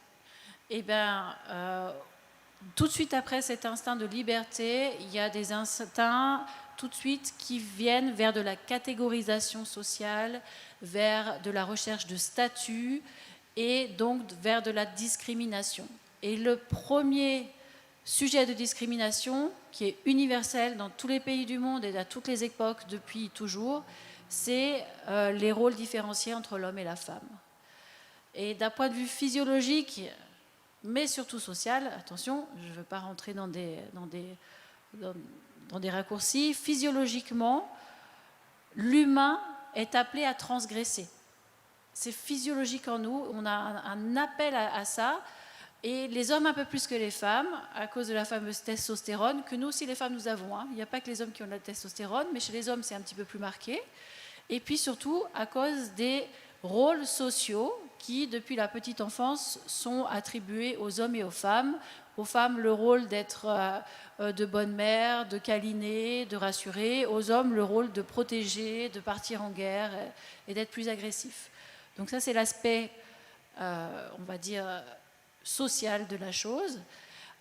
tout de suite après cet instinct de liberté, il y a des instincts tout de suite qui viennent vers de la catégorisation sociale, vers de la recherche de statut et donc vers de la discrimination. Et le premier sujet de discrimination, qui est universel dans tous les pays du monde et à toutes les époques depuis toujours, c'est les rôles différenciés entre l'homme et la femme. Et d'un point de vue physiologique, mais surtout social, attention, je ne veux pas rentrer dans des raccourcis, physiologiquement, l'humain est appelé à transgresser. C'est physiologique en nous, on a un appel à ça, et les hommes un peu plus que les femmes, à cause de la fameuse testostérone, que nous aussi les femmes nous avons. Il n'y a pas que les hommes qui ont de la testostérone, mais chez les hommes c'est un petit peu plus marqué. Et puis surtout à cause des rôles sociaux qui, depuis la petite enfance, sont attribués aux hommes et aux femmes. Aux femmes, le rôle d'être de bonne mère, de câliner, de rassurer. Aux hommes, le rôle de protéger, de partir en guerre et d'être plus agressif. Donc ça, c'est l'aspect, on va dire, social de la chose.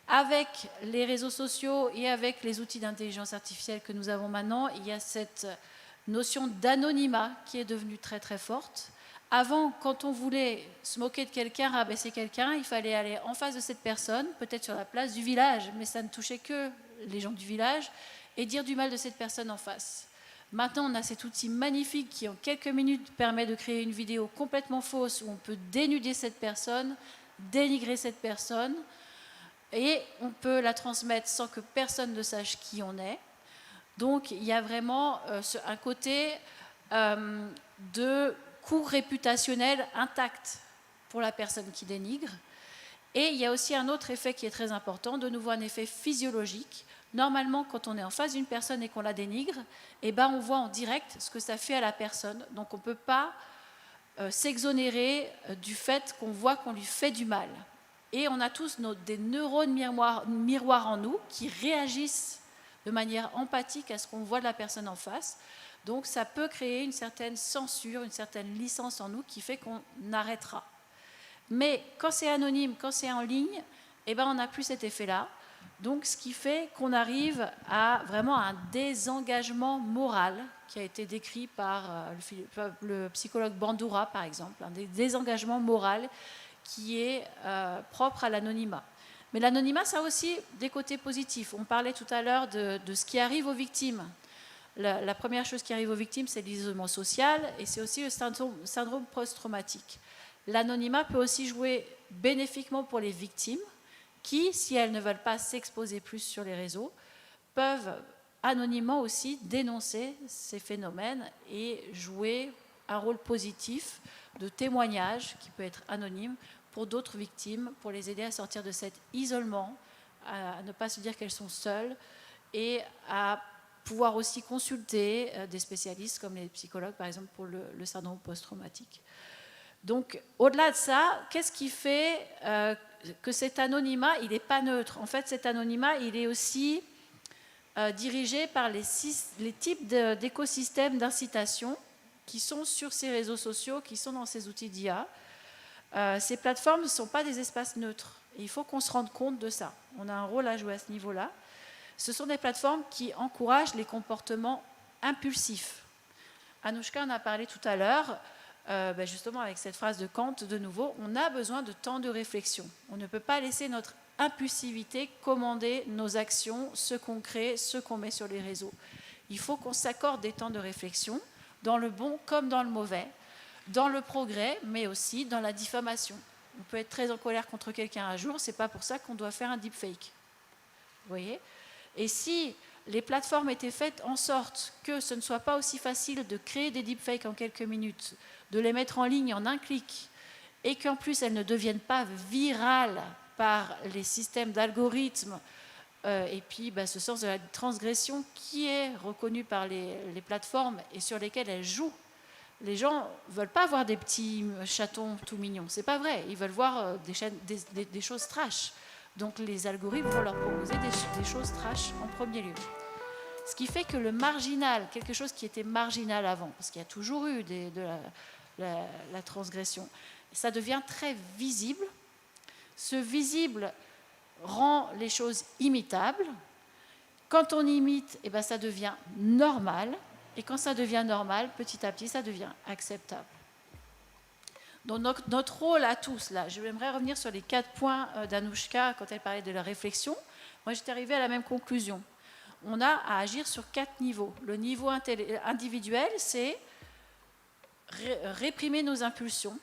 Avec les réseaux sociaux et avec les outils d'intelligence artificielle que nous avons maintenant, il y a cette notion d'anonymat qui est devenue très très forte. Avant, quand on voulait se moquer de quelqu'un, rabaisser quelqu'un, il fallait aller en face de cette personne, peut-être sur la place du village, mais ça ne touchait que les gens du village, et dire du mal de cette personne en face. Maintenant, on a cet outil magnifique qui, en quelques minutes, permet de créer une vidéo complètement fausse où on peut dénuder cette personne, dénigrer cette personne, et on peut la transmettre sans que personne ne sache qui on est. Donc, il y a vraiment un côté de coût réputationnel intact pour la personne qui dénigre. Et il y a aussi un autre effet qui est très important, de nouveau un effet physiologique. Normalement, quand on est en face d'une personne et qu'on la dénigre, on voit en direct ce que ça fait à la personne. Donc on ne peut pas s'exonérer du fait qu'on voit qu'on lui fait du mal. Et on a tous des neurones miroirs en nous qui réagissent de manière empathique à ce qu'on voit de la personne en face. Donc ça peut créer une certaine censure, une certaine licence en nous qui fait qu'on arrêtera. Mais quand c'est anonyme, quand c'est en ligne, on n'a plus cet effet-là. Donc ce qui fait qu'on arrive à vraiment un désengagement moral qui a été décrit par le psychologue Bandura, par exemple, un désengagement moral qui est propre à l'anonymat. Mais l'anonymat, ça a aussi des côtés positifs. On parlait tout à l'heure de ce qui arrive aux victimes. La première chose qui arrive aux victimes, c'est l'isolement social et c'est aussi le syndrome post-traumatique. L'anonymat peut aussi jouer bénéfiquement pour les victimes qui, si elles ne veulent pas s'exposer plus sur les réseaux, peuvent anonymement aussi dénoncer ces phénomènes et jouer un rôle positif de témoignage qui peut être anonyme pour d'autres victimes, pour les aider à sortir de cet isolement, à ne pas se dire qu'elles sont seules et à pouvoir aussi consulter des spécialistes comme les psychologues, par exemple, pour le syndrome post-traumatique. Donc, au-delà de ça, qu'est-ce qui fait que cet anonymat, il n'est pas neutre. En fait, cet anonymat, il est aussi dirigé par les types d'écosystèmes d'incitation qui sont sur ces réseaux sociaux, qui sont dans ces outils d'IA. Ces plateformes ne sont pas des espaces neutres. Et il faut qu'on se rende compte de ça. On a un rôle à jouer à ce niveau-là. Ce sont des plateformes qui encouragent les comportements impulsifs. Anouchka en a parlé tout à l'heure, justement avec cette phrase de Kant, de nouveau, on a besoin de temps de réflexion. On ne peut pas laisser notre impulsivité commander nos actions, ce qu'on crée, ce qu'on met sur les réseaux. Il faut qu'on s'accorde des temps de réflexion, dans le bon comme dans le mauvais, dans le progrès, mais aussi dans la diffamation. On peut être très en colère contre quelqu'un un jour, ce n'est pas pour ça qu'on doit faire un deepfake. Vous voyez ? Et si les plateformes étaient faites en sorte que ce ne soit pas aussi facile de créer des deepfakes en quelques minutes, de les mettre en ligne en un clic, et qu'en plus elles ne deviennent pas virales par les systèmes d'algorithmes, et puis ce sens de la transgression qui est reconnu par les plateformes et sur lesquelles elles jouent. Les gens ne veulent pas voir des petits chatons tout mignons, c'est pas vrai, ils veulent voir des choses trash. Donc les algorithmes vont leur proposer des choses trash en premier lieu. Ce qui fait que le marginal, quelque chose qui était marginal avant, parce qu'il y a toujours eu de la transgression, ça devient très visible. Ce visible rend les choses imitables. Quand on imite, ça devient normal. Et quand ça devient normal, petit à petit, ça devient acceptable. Donc notre rôle à tous, là, j'aimerais revenir sur les 4 points d'Anouchka quand elle parlait de la réflexion. Moi, j'étais arrivée à la même conclusion. On a à agir sur 4 niveaux. Le niveau individuel, c'est réprimer nos impulsions,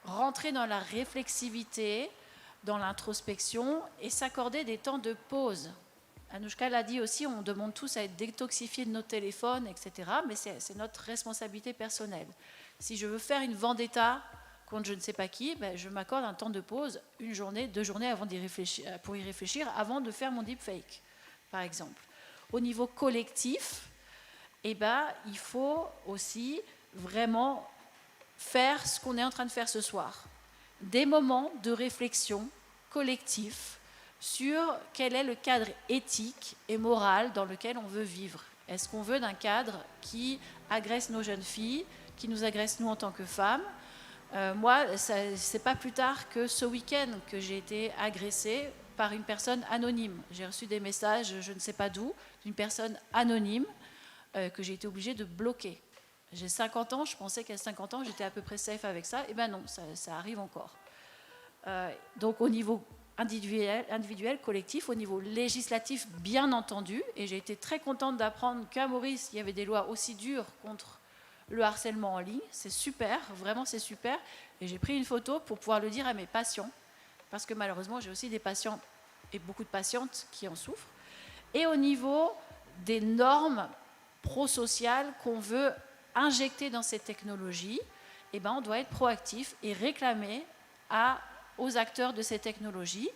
rentrer dans la réflexivité, dans l'introspection et s'accorder des temps de pause. Anouchka l'a dit aussi, on demande tous à être détoxifiés de nos téléphones, etc. Mais c'est notre responsabilité personnelle. Si je veux faire une vendetta contre je ne sais pas qui, je m'accorde un temps de pause, 1 journée, 2 journées pour y réfléchir avant de faire mon deepfake, par exemple. Au niveau collectif, il faut aussi vraiment faire ce qu'on est en train de faire ce soir. Des moments de réflexion collectif sur quel est le cadre éthique et moral dans lequel on veut vivre. Est-ce qu'on veut d'un cadre qui agresse nos jeunes filles, qui nous agresse nous en tant que femmes ? Moi, c'est pas plus tard que ce week-end que j'ai été agressée par une personne anonyme. J'ai reçu des messages, je ne sais pas d'où, d'une personne anonyme que j'ai été obligée de bloquer. J'ai 50 ans, je pensais qu'à 50 ans, j'étais à peu près safe avec ça. Eh bien non, ça arrive encore. Donc au niveau individuel, collectif, au niveau législatif, bien entendu, et j'ai été très contente d'apprendre qu'à Maurice, il y avait des lois aussi dures contre le harcèlement en ligne. C'est super, vraiment c'est super. Et j'ai pris une photo pour pouvoir le dire à mes patients, parce que malheureusement, j'ai aussi des patients et beaucoup de patientes qui en souffrent. Et au niveau des normes prosociales qu'on veut injecter dans ces technologies, on doit être proactif et réclamer aux acteurs de ces technologies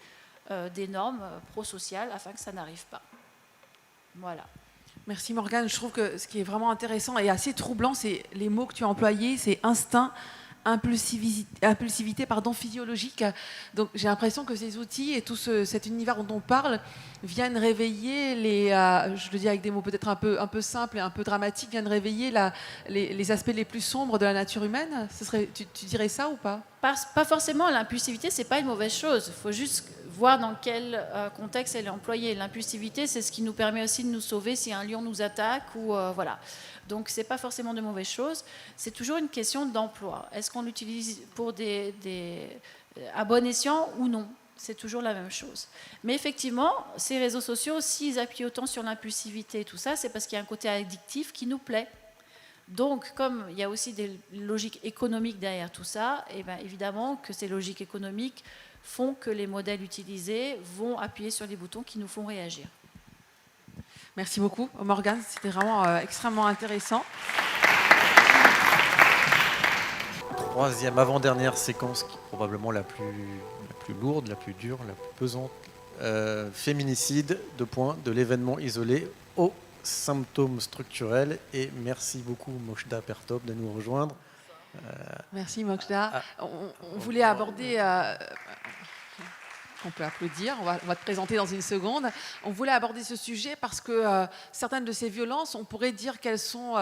des normes prosociales afin que ça n'arrive pas. Voilà. Merci Morgane. Je trouve que ce qui est vraiment intéressant et assez troublant, c'est les mots que tu as employés, c'est instinct, impulsivité physiologique. Donc j'ai l'impression que ces outils et tout cet univers dont on parle viennent réveiller je le dis avec des mots peut-être un peu simples et un peu dramatiques, viennent réveiller les aspects les plus sombres de la nature humaine. Tu dirais ça ou pas ? Pas forcément. L'impulsivité, c'est pas une mauvaise chose. Il faut juste voir dans quel contexte elle est employée. L'impulsivité, c'est ce qui nous permet aussi de nous sauver si un lion nous attaque ou voilà. Donc, ce n'est pas forcément de mauvaises choses. C'est toujours une question d'emploi. Est-ce qu'on l'utilise pour à bon escient ou non ? C'est toujours la même chose. Mais effectivement, ces réseaux sociaux, s'ils appuient autant sur l'impulsivité et tout ça, c'est parce qu'il y a un côté addictif qui nous plaît. Donc, comme il y a aussi des logiques économiques derrière tout ça, évidemment que ces logiques économiques font que les modèles utilisés vont appuyer sur les boutons qui nous font réagir. Merci beaucoup, Morgane. C'était vraiment extrêmement intéressant. 3e avant-dernière séquence, qui est probablement la plus lourde, la plus dure, la plus pesante. Féminicide, de l'événement isolé aux symptômes structurels. Et merci beaucoup, Mochda Pertop, de nous rejoindre. Merci, Mochda. On voulait aborder... On peut applaudir, on va te présenter dans une seconde. On voulait aborder ce sujet parce que certaines de ces violences, on pourrait dire qu'elles sont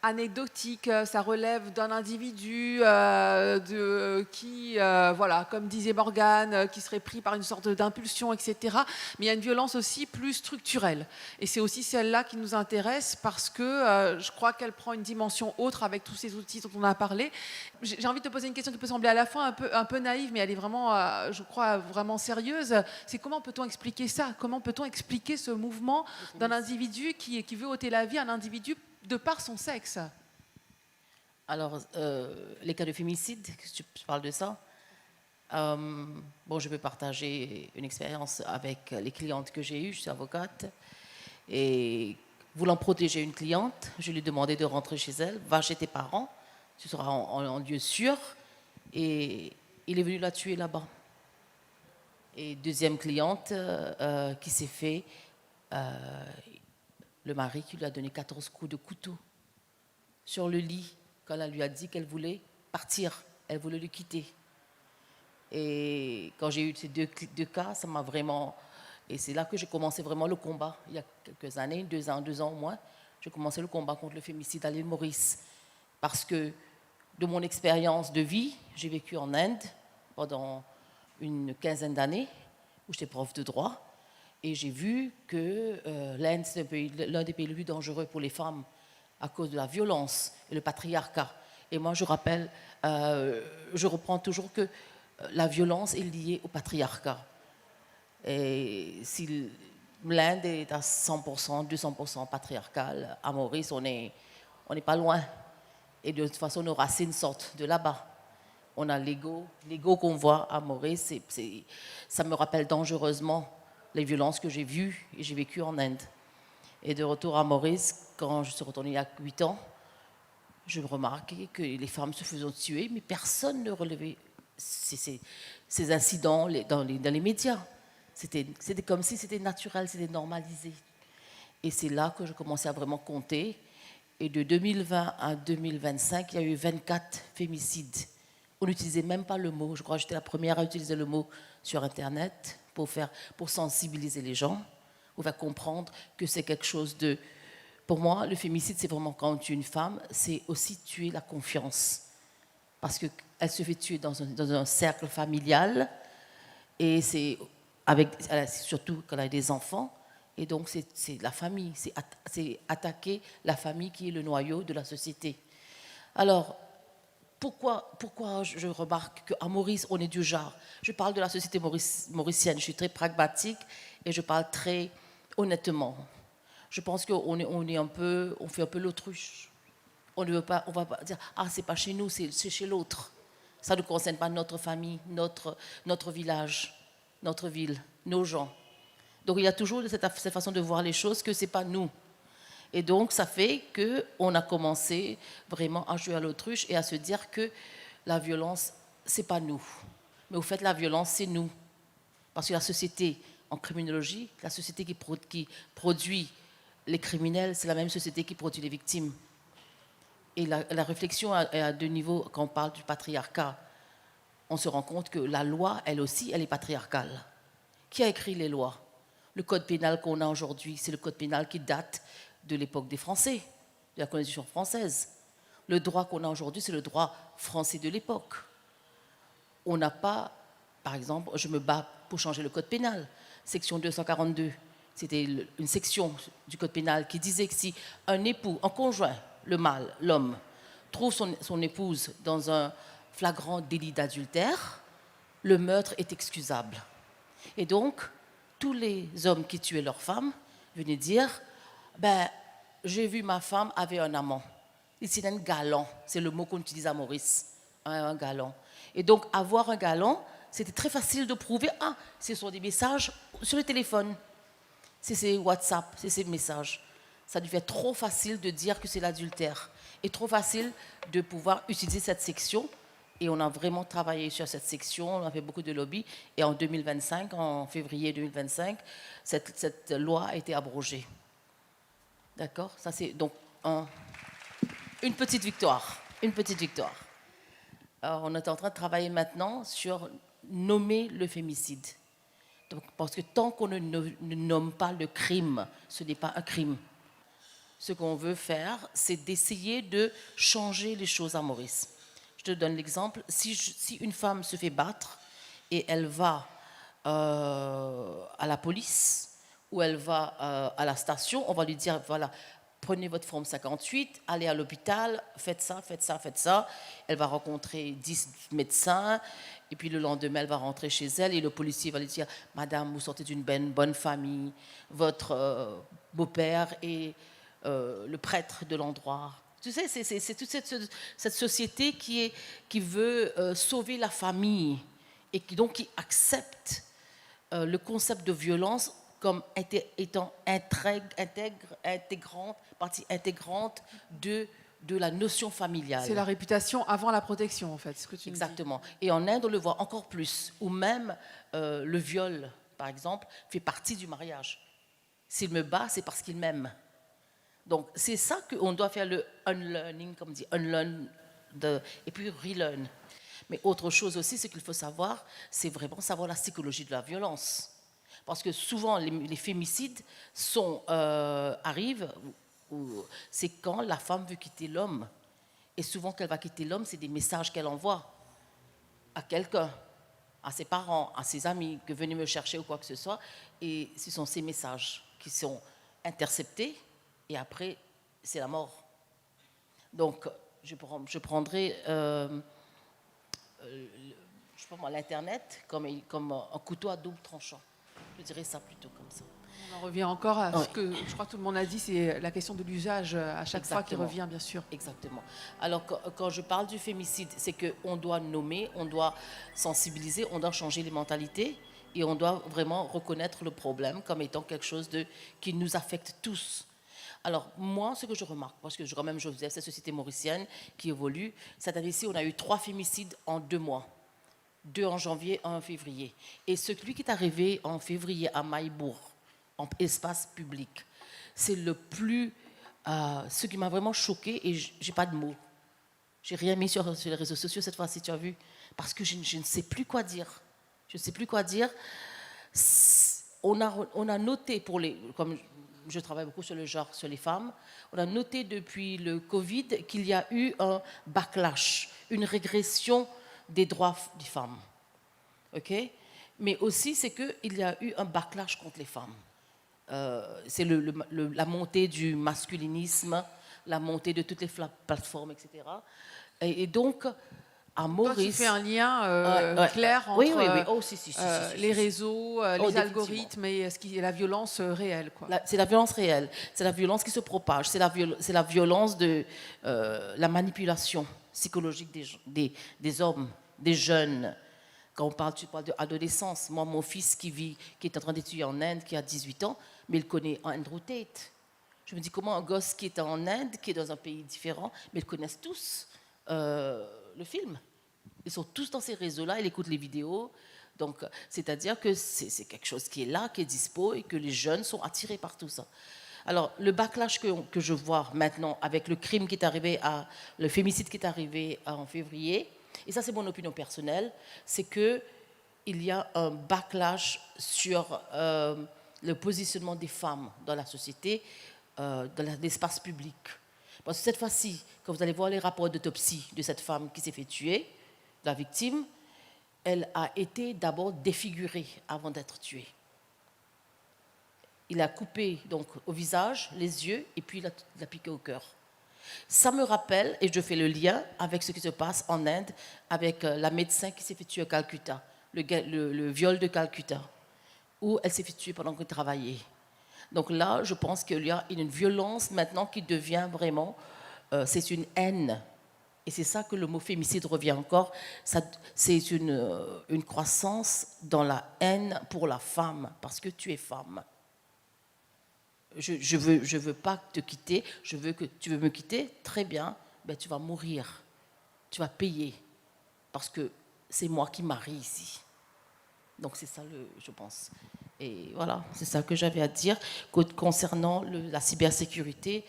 anecdotiques, ça relève d'un individu qui, voilà, comme disait Morgane, qui serait pris par une sorte d'impulsion, etc. Mais il y a une violence aussi plus structurelle. Et c'est aussi celle-là qui nous intéresse parce que je crois qu'elle prend une dimension autre avec tous ces outils dont on a parlé. J'ai envie de te poser une question qui peut sembler à la fois un peu naïve, mais elle est vraiment, je crois, vraiment sérieuse. C'est comment peut-on expliquer ça? Comment peut-on expliquer ce mouvement d'un individu qui veut ôter la vie à un individu de par son sexe? Alors, les cas de fémicide, tu parles de ça. Bon, je peux partager une expérience avec les clientes que j'ai eues. Je suis avocate. Et voulant protéger une cliente, je lui ai demandé de rentrer chez elle. Va chez tes parents, tu seras en lieu sûr. Et il est venu la tuer là-bas. Et deuxième cliente qui s'est fait... le mari qui lui a donné 14 coups de couteau sur le lit quand elle lui a dit qu'elle voulait partir, elle voulait le quitter. Et quand j'ai eu ces deux cas, ça m'a vraiment... Et c'est là que j'ai commencé vraiment le combat. Il y a quelques années, 2 ans au moins, j'ai commencé le combat contre le fémicide à l'île Maurice. Parce que de mon expérience de vie, j'ai vécu en Inde pendant une quinzaine d'années, où j'étais prof de droit. Et j'ai vu que l'Inde, c'est l'un des pays les plus dangereux pour les femmes à cause de la violence et le patriarcat. Et moi, je rappelle, je reprends toujours que la violence est liée au patriarcat. Et si l'Inde est à 100%, 200% patriarcale, à Maurice, on n'est pas loin. Et de toute façon, nos racines sortent de là-bas. On a l'ego qu'on voit à Maurice, ça me rappelle dangereusement les violences que j'ai vues et j'ai vécues en Inde. Et de retour à Maurice, quand je suis retournée il y a 8 ans, je remarquais que les femmes se faisaient tuer, mais personne ne relevait ces incidents dans les médias. C'était comme si c'était naturel, c'était normalisé. Et c'est là que je commençais à vraiment compter. Et de 2020 à 2025, il y a eu 24 fémicides. On n'utilisait même pas le mot. Je crois que j'étais la première à utiliser le mot sur Internet pour sensibiliser les gens, pour faire comprendre que c'est quelque chose de... Pour moi, le fémicide, c'est vraiment quand on tue une femme, c'est aussi tuer la confiance. Parce qu'elle se fait tuer dans un cercle familial, et c'est surtout quand elle a des enfants, et donc c'est la famille, c'est attaquer la famille qui est le noyau de la société. Alors, pourquoi je remarque qu'à Maurice, on est du genre? Je parle de la société mauricienne, je suis très pragmatique et je parle très honnêtement. Je pense qu'on fait un peu l'autruche. On ne va pas dire « Ah, c'est pas chez nous, c'est chez l'autre ». Ça ne concerne pas notre famille, notre village, notre ville, nos gens. Donc il y a toujours cette façon de voir les choses que ce n'est pas nous. Et donc, ça fait qu'on a commencé vraiment à jouer à l'autruche et à se dire que la violence, ce n'est pas nous. Mais au fait, la violence, c'est nous. Parce que la société, en criminologie, la société qui produit les criminels, c'est la même société qui produit les victimes. Et la réflexion est à 2 niveaux. Quand on parle du patriarcat, on se rend compte que la loi, elle aussi, elle est patriarcale. Qui a écrit les lois? Le code pénal qu'on a aujourd'hui, c'est le code pénal qui date de l'époque des Français, de la Constitution française. Le droit qu'on a aujourd'hui, c'est le droit français de l'époque. On n'a pas, par exemple, je me bats pour changer le code pénal. Section 242, c'était une section du code pénal qui disait que si un époux, un conjoint, le mâle, l'homme, trouve son épouse dans un flagrant délit d'adultère, le meurtre est excusable. Et donc, tous les hommes qui tuaient leurs femmes venaient dire j'ai vu ma femme avait un amant. Ici, c'est un galant. C'est le mot qu'on utilise à Maurice. Un galant. Et donc, avoir un galant, c'était très facile de prouver. Ah, ce sont des messages sur le téléphone. C'est WhatsApp, c'est ces messages. Ça devient trop facile de dire que c'est l'adultère. Et trop facile de pouvoir utiliser cette section. Et on a vraiment travaillé sur cette section, on a fait beaucoup de lobby. Et en 2025, en février 2025, cette loi a été abrogée. D'accord? Ça, c'est donc une petite victoire. Une petite victoire. Alors, on est en train de travailler maintenant sur nommer le fémicide. Donc, parce que tant qu'on ne nomme pas le crime, ce n'est pas un crime. Ce qu'on veut faire, c'est d'essayer de changer les choses à Maurice. Je te donne l'exemple. Si une femme se fait battre et elle va à la police ou elle va à la station, on va lui dire, voilà, prenez votre forme 58, allez à l'hôpital, faites ça, faites ça, faites ça. Elle va rencontrer 10 médecins, et puis le lendemain, elle va rentrer chez elle, et le policier va lui dire, Madame, vous sortez d'une bonne famille, votre beau-père est le prêtre de l'endroit. Tu sais, c'est toute cette société qui veut sauver la famille, et qui accepte le concept de violence comme étant partie intégrante de la notion familiale. C'est la réputation avant la protection, en fait, ce que tu Exactement. Et en Inde, on le voit encore plus, où même le viol, par exemple, fait partie du mariage. S'il me bat, c'est parce qu'il m'aime. Donc, c'est ça qu'on doit faire, le unlearning, comme on dit, unlearn, et puis relearn. Mais autre chose aussi, ce qu'il faut savoir, c'est vraiment savoir la psychologie de la violence. Parce que souvent, les fémicides arrivent, c'est quand la femme veut quitter l'homme. Et souvent, qu'elle va quitter l'homme, c'est des messages qu'elle envoie à quelqu'un, à ses parents, à ses amis, que venez me chercher ou quoi que ce soit. Et ce sont ces messages qui sont interceptés, et après, c'est la mort. Donc, je prendrai je sais pas moi, l'Internet comme un couteau à double tranchant. Je dirais ça plutôt comme ça. On en revient encore à ce que je crois que tout le monde a dit, c'est la question de l'usage à chaque fois qui revient, bien sûr. Exactement. Alors, quand je parle du fémicide, c'est qu'on doit nommer, on doit sensibiliser, on doit changer les mentalités et on doit vraiment reconnaître le problème comme étant quelque chose qui nous affecte tous. Alors, moi, ce que je remarque, parce que quand même, je faisais cette société mauricienne qui évolue, cette année-ci, on a eu 3 fémicides en 2 mois. 2 en janvier, 1 en février. Et celui qui est arrivé en février à Maïbourg, en espace public, c'est ce qui m'a vraiment choqué, et j'ai pas de mots. J'ai rien mis sur les réseaux sociaux cette fois-ci, tu as vu, parce que je ne sais plus quoi dire. Je ne sais plus quoi dire. On a noté comme je travaille beaucoup sur le genre, sur les femmes, on a noté depuis le Covid qu'il y a eu un backlash, une régression des droits des femmes. OK? Mais aussi, c'est qu'il y a eu un backlash contre les femmes. C'est la montée du masculinisme, la montée de toutes les plateformes, etc. Et donc, à Maurice... Toi, tu fais un lien clair entre les réseaux, les algorithmes et la violence réelle. C'est la violence réelle. C'est la violence qui se propage. C'est la violence de la manipulation psychologique des hommes, des jeunes. Quand tu parles d'adolescence, moi, mon fils qui est en train d'étudier en Inde, qui a 18 ans, mais il connaît Andrew Tate. Je me dis, comment un gosse qui est en Inde, qui est dans un pays différent, mais ils connaissent tous le film. Ils sont tous dans ces réseaux-là, ils écoutent les vidéos. Donc, c'est-à-dire que c'est quelque chose qui est là, qui est dispo, et que les jeunes sont attirés par tout ça. Alors, le backlash que je vois maintenant avec le crime qui est arrivé, le fémicide qui est arrivé en février, et ça c'est mon opinion personnelle, c'est qu'il y a un backlash sur le positionnement des femmes dans la société, dans l'espace public. Parce que cette fois-ci, quand vous allez voir les rapports d'autopsie de cette femme qui s'est fait tuer, la victime, elle a été d'abord défigurée avant d'être tuée. Il a coupé donc au visage, les yeux, et puis il a piqué au cœur. Ça me rappelle, et je fais le lien avec ce qui se passe en Inde, avec la médecin qui s'est fait tuer à Calcutta, le viol de Calcutta, où elle s'est fait tuer pendant qu'elle travaillait. Donc là, je pense qu'il y a une violence maintenant qui devient vraiment, c'est une haine. Et c'est ça que le mot fémicide revient encore. C'est une croissance dans la haine pour la femme, parce que tu es femme. Je veux pas te quitter, tu veux me quitter, très bien, ben tu vas mourir, tu vas payer, parce que c'est moi qui marie ici. Donc c'est ça, je pense. Et voilà, c'est ça que j'avais à dire. Concernant la cybersécurité,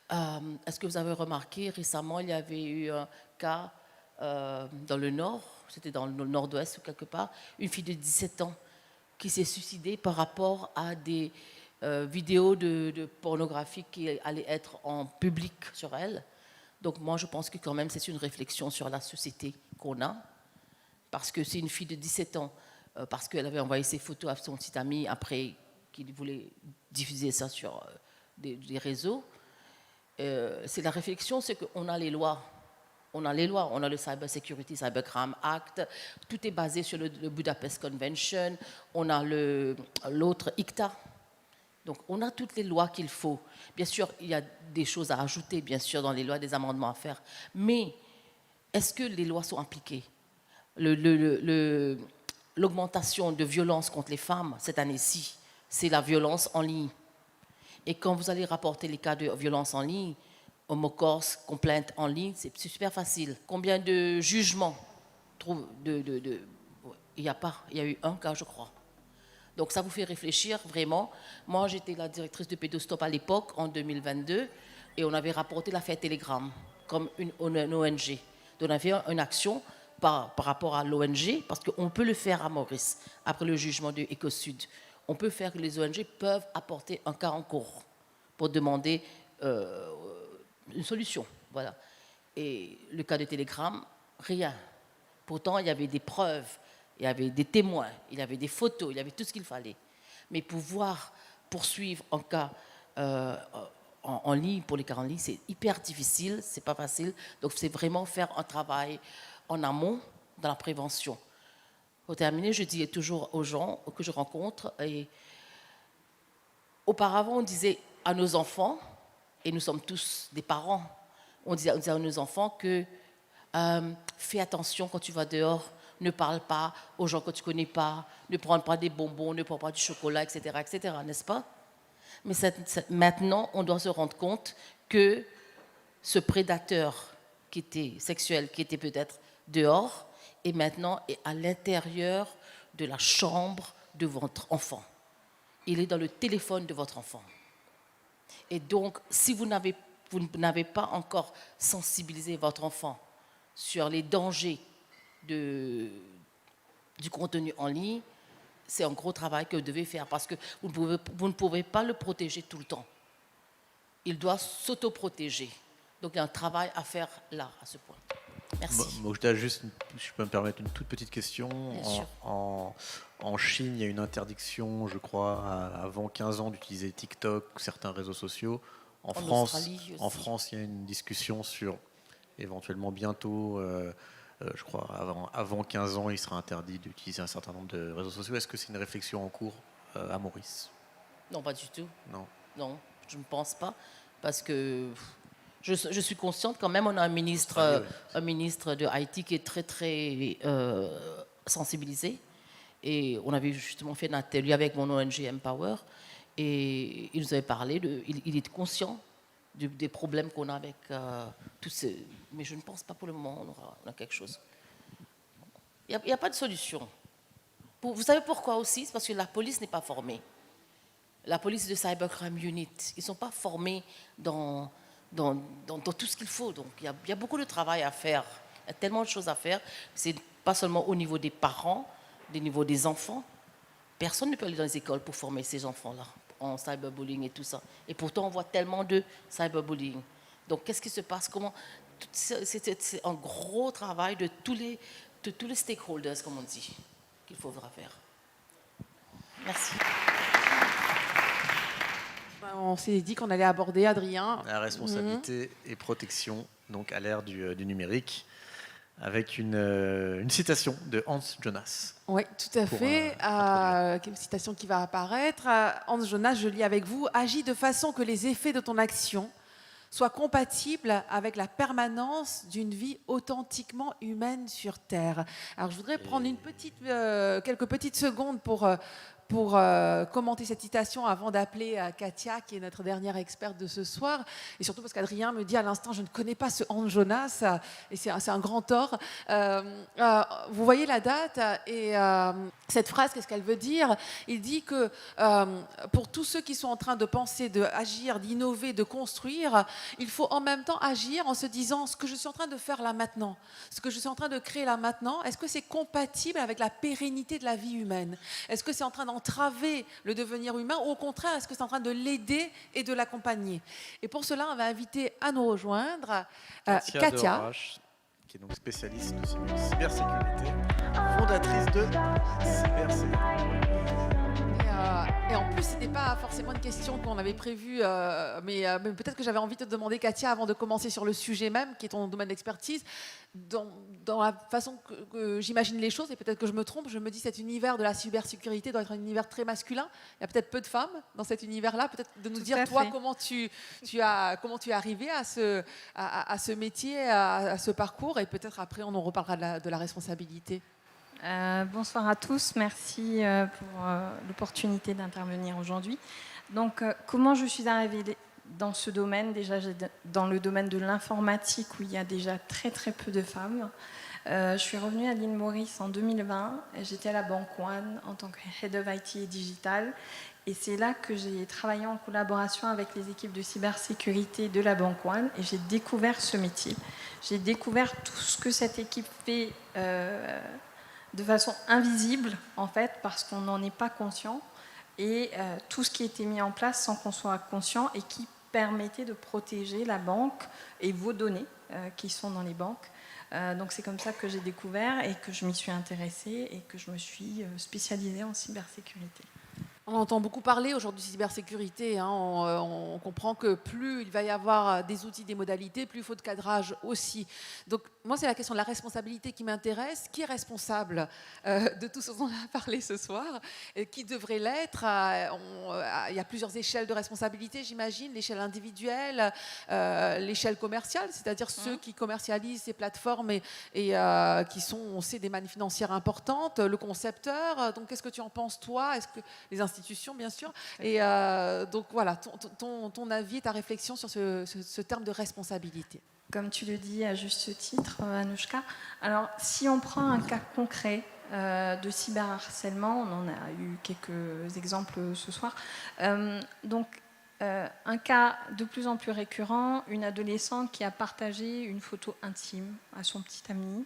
est-ce que vous avez remarqué, récemment, il y avait eu un cas dans le nord, c'était dans le nord-ouest ou quelque part, une fille de 17 ans qui s'est suicidée par rapport à des vidéos de pornographie qui allaient être en public sur elle. Donc moi, je pense que quand même, c'est une réflexion sur la société qu'on a, parce que c'est une fille de 17 ans, parce qu'elle avait envoyé ses photos à son petit ami après qu'il voulait diffuser ça sur des réseaux. C'est la réflexion, c'est qu'on a les lois. On a les lois, on a le Cyber Security, Cybercrime Act, tout est basé sur le Budapest Convention, on a l'autre ICTA. Donc on a toutes les lois qu'il faut. Bien sûr, il y a des choses à ajouter, bien sûr, dans les lois, des amendements à faire. Mais est-ce que les lois sont appliquées? L'augmentation de violence contre les femmes cette année-ci, c'est la violence en ligne. Et quand vous allez rapporter les cas de violence en ligne, homocause, complainte en ligne, c'est super facile. Combien de jugements il n'y a pas, il y a eu un cas, je crois. Donc ça vous fait réfléchir vraiment. Moi, j'étais la directrice de Pédostop à l'époque, en 2022, et on avait rapporté l'affaire Telegram comme une ONG. Donc on avait une action par rapport à l'ONG, parce qu'on peut le faire à Maurice, après le jugement de Ecosud. On peut faire que les ONG peuvent apporter un cas en cours pour demander une solution. Voilà. Et le cas de Telegram, rien. Pourtant, il y avait des preuves, il y avait des témoins, il y avait des photos, il y avait tout ce qu'il fallait. Mais pouvoir poursuivre un cas en ligne, pour les cas en ligne, c'est hyper difficile, c'est pas facile. Donc, c'est vraiment faire un travail en amont dans la prévention. Pour terminer, je dis toujours aux gens que je rencontre, et auparavant, on disait à nos enfants, et nous sommes tous des parents, on disait à nos enfants que fais attention quand tu vas dehors, ne parle pas aux gens que tu ne connais pas, ne prends pas des bonbons, ne prends pas du chocolat, etc., n'est-ce pas? Mais maintenant, on doit se rendre compte que ce prédateur sexuel qui était peut-être dehors, et maintenant est à l'intérieur de la chambre de votre enfant. Il est dans le téléphone de votre enfant. Et donc, si vous n'avez pas encore sensibilisé votre enfant sur les dangers du contenu en ligne, c'est un gros travail que vous devez faire, parce que vous ne pouvez pas le protéger tout le temps. Il doit s'autoprotéger. Donc, il y a un travail à faire là, à ce point. Merci. Moi, juste, je peux me permettre une toute petite question. En Chine, il y a une interdiction, je crois, avant 15 ans d'utiliser TikTok ou certains réseaux sociaux. En France, il y a une discussion sur éventuellement bientôt, je crois, avant 15 ans, il sera interdit d'utiliser un certain nombre de réseaux sociaux. Est-ce que c'est une réflexion en cours à Maurice? Non, pas du tout. Non, je ne pense pas, parce que je suis consciente quand même, on a un ministre de Haïti qui est très, très sensibilisé. Et on avait justement fait un atelier avec mon ONG Empower, et il nous avait parlé, il est conscient des problèmes qu'on a avec tous ces... Mais je ne pense pas pour le moment on a quelque chose. Il n'y a pas de solution. Vous savez pourquoi aussi? C'est parce que la police n'est pas formée. La police de Cybercrime Unit, ils ne sont pas formés dans tout ce qu'il faut. Donc il y a beaucoup de travail à faire. Il y a tellement de choses à faire. C'est pas seulement au niveau des parents, au niveau des enfants. Personne ne peut aller dans les écoles pour former ces enfants-là en cyberbullying et tout ça. Et pourtant, on voit tellement de cyberbullying. Donc, qu'est-ce qui se passe? C'est un gros travail de tous les stakeholders, comme on dit, qu'il faudra faire. Merci. On s'est dit qu'on allait aborder, Adrien, la responsabilité et protection, donc à l'ère du numérique, avec une citation de Hans Jonas. Oui, tout à fait. Une citation qui va apparaître. Hans Jonas, je lis avec vous. « Agis de façon que les effets de ton action soient compatibles avec la permanence d'une vie authentiquement humaine sur Terre. » Alors, je voudrais prendre quelques petites secondes pour pour commenter cette citation avant d'appeler Katia, qui est notre dernière experte de ce soir, et surtout parce qu'Adrien me dit à l'instant, je ne connais pas ce Hans Jonas, et c'est un grand tort. Vous voyez la date, et cette phrase, qu'est-ce qu'elle veut dire? Il dit que pour tous ceux qui sont en train de penser, d'agir, d'innover, de construire, il faut en même temps agir en se disant, ce que je suis en train de faire là maintenant, ce que je suis en train de créer là maintenant, est-ce que c'est compatible avec la pérennité de la vie humaine? Est-ce que c'est en train d'entraver le devenir humain, ou au contraire, est-ce que c'est en train de l'aider et de l'accompagner? Et pour cela, on va inviter à nous rejoindre Katia. Deroche, qui est donc spécialiste de cybersécurité, fondatrice de Cybersécurité. Et en plus, ce n'était pas forcément une question qu'on avait prévue, mais peut-être que j'avais envie de te demander, Katia, avant de commencer sur le sujet même, qui est ton domaine d'expertise, dans la façon que j'imagine les choses, et peut-être que je me trompe, je me dis cet univers de la cybersécurité doit être un univers très masculin. Il y a peut-être peu de femmes dans cet univers-là. Peut-être de nous dire, toi, comment tu es arrivé à ce métier, à ce parcours, et peut-être après, on en reparlera de la responsabilité. Bonsoir à tous, merci pour l'opportunité d'intervenir aujourd'hui. Donc, comment je suis arrivée dans ce domaine? Déjà, dans le domaine de l'informatique, où il y a déjà très très peu de femmes. Je suis revenue à l'île Maurice en 2020. J'étais à la Banque One en tant que Head of IT et Digital. Et c'est là que j'ai travaillé en collaboration avec les équipes de cybersécurité de la Banque One, et j'ai découvert ce métier. J'ai découvert tout ce que cette équipe fait de façon invisible, en fait, parce qu'on n'en est pas conscient, et tout ce qui était mis en place sans qu'on soit conscient, et qui permettait de protéger la banque et vos données qui sont dans les banques. Donc c'est comme ça que j'ai découvert et que je m'y suis intéressée et que je me suis spécialisée en cybersécurité. On entend beaucoup parler aujourd'hui de cybersécurité. On comprend que plus il va y avoir des outils, des modalités, plus il faut de cadrage aussi. Donc moi, c'est la question de la responsabilité qui m'intéresse. Qui est responsable de tout ce dont on a parlé ce soir? Qui devrait l'être? Il y a plusieurs échelles de responsabilité, j'imagine. L'échelle individuelle, l'échelle commerciale, c'est-à-dire ceux qui commercialisent ces plateformes et qui sont, on sait, des mannes financières importantes. Le concepteur. Donc qu'est-ce que tu en penses, toi? Est-ce que les institutions, bien sûr. Et donc voilà, ton avis et ta réflexion sur ce terme de responsabilité. Comme tu le dis à juste titre, Anouchka, alors si on prend un cas concret de cyberharcèlement, on en a eu quelques exemples ce soir, donc un cas de plus en plus récurrent, une adolescente qui a partagé une photo intime à son petit ami.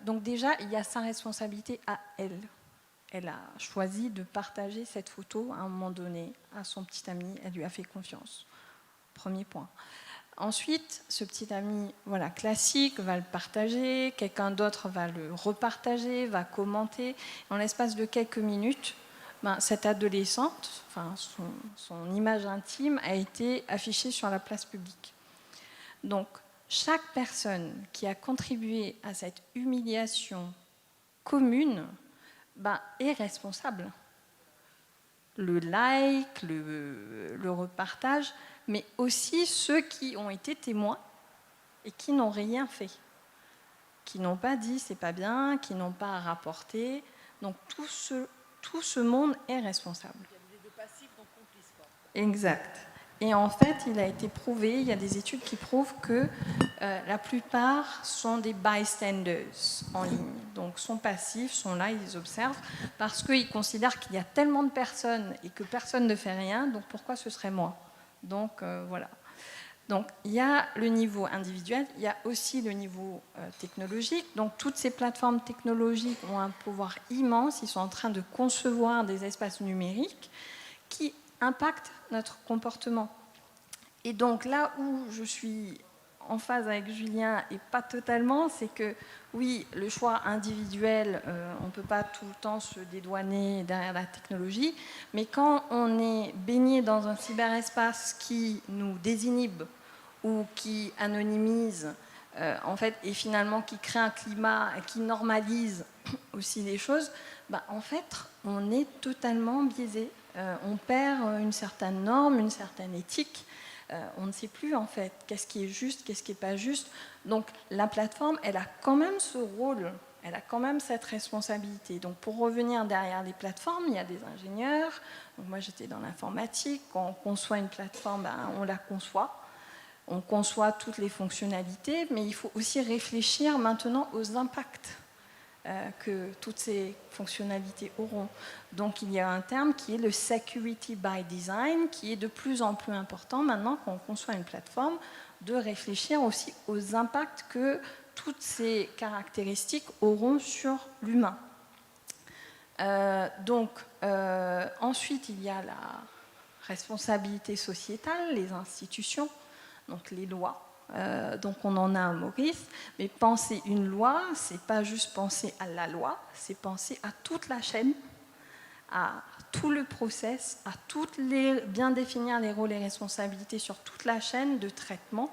Donc déjà, il y a sa responsabilité à elle. Elle a choisi de partager cette photo à un moment donné à son petit ami. Elle lui a fait confiance. Premier point. Ensuite, ce petit ami, voilà, classique, va le partager. Quelqu'un d'autre va le repartager, va commenter. En l'espace de quelques minutes, cette adolescente, enfin, son image intime a été affichée sur la place publique. Donc, chaque personne qui a contribué à cette humiliation commune est responsable. Le like, le repartage, mais aussi ceux qui ont été témoins et qui n'ont rien fait, qui n'ont pas dit c'est pas bien, qui n'ont pas rapporté. Donc tout ce monde est responsable. Il y a des deux passifs, donc complices, quoi. Exact. Et en fait, il a été prouvé, il y a des études qui prouvent que la plupart sont des bystanders en ligne. Donc, sont passifs, sont là, ils observent, parce qu'ils considèrent qu'il y a tellement de personnes et que personne ne fait rien, donc pourquoi ce serait moi? Donc, voilà. Donc, il y a le niveau individuel, il y a aussi le niveau technologique. Donc, toutes ces plateformes technologiques ont un pouvoir immense, ils sont en train de concevoir des espaces numériques qui impactent notre comportement. Et donc là où je suis en phase avec Julien et pas totalement, c'est que oui, le choix individuel, on ne peut pas tout le temps se dédouaner derrière la technologie, mais quand on est baigné dans un cyberespace qui nous désinhibe ou qui anonymise, en fait, et finalement qui crée un climat qui normalise aussi les choses, en fait, on est totalement biaisé. On perd une certaine norme, une certaine éthique. On ne sait plus en fait qu'est-ce qui est juste, qu'est-ce qui n'est pas juste. Donc la plateforme, elle a quand même ce rôle. elle a quand même cette responsabilité. Donc pour revenir derrière les plateformes, il y a des ingénieurs. Donc moi j'étais dans l'informatique, quand on conçoit une plateforme, on la conçoit. On conçoit toutes les fonctionnalités, mais il faut aussi réfléchir maintenant aux impacts que toutes ces fonctionnalités auront. Donc il y a un terme qui est le security by design, qui est de plus en plus important maintenant quand on conçoit une plateforme, de réfléchir aussi aux impacts que toutes ces caractéristiques auront sur l'humain. Ensuite, il y a la responsabilité sociétale, les institutions, donc les lois. Donc on en a un Maurice, mais penser une loi, c'est pas juste penser à la loi, c'est penser à toute la chaîne, à tout le process, à bien définir les rôles et responsabilités sur toute la chaîne de traitement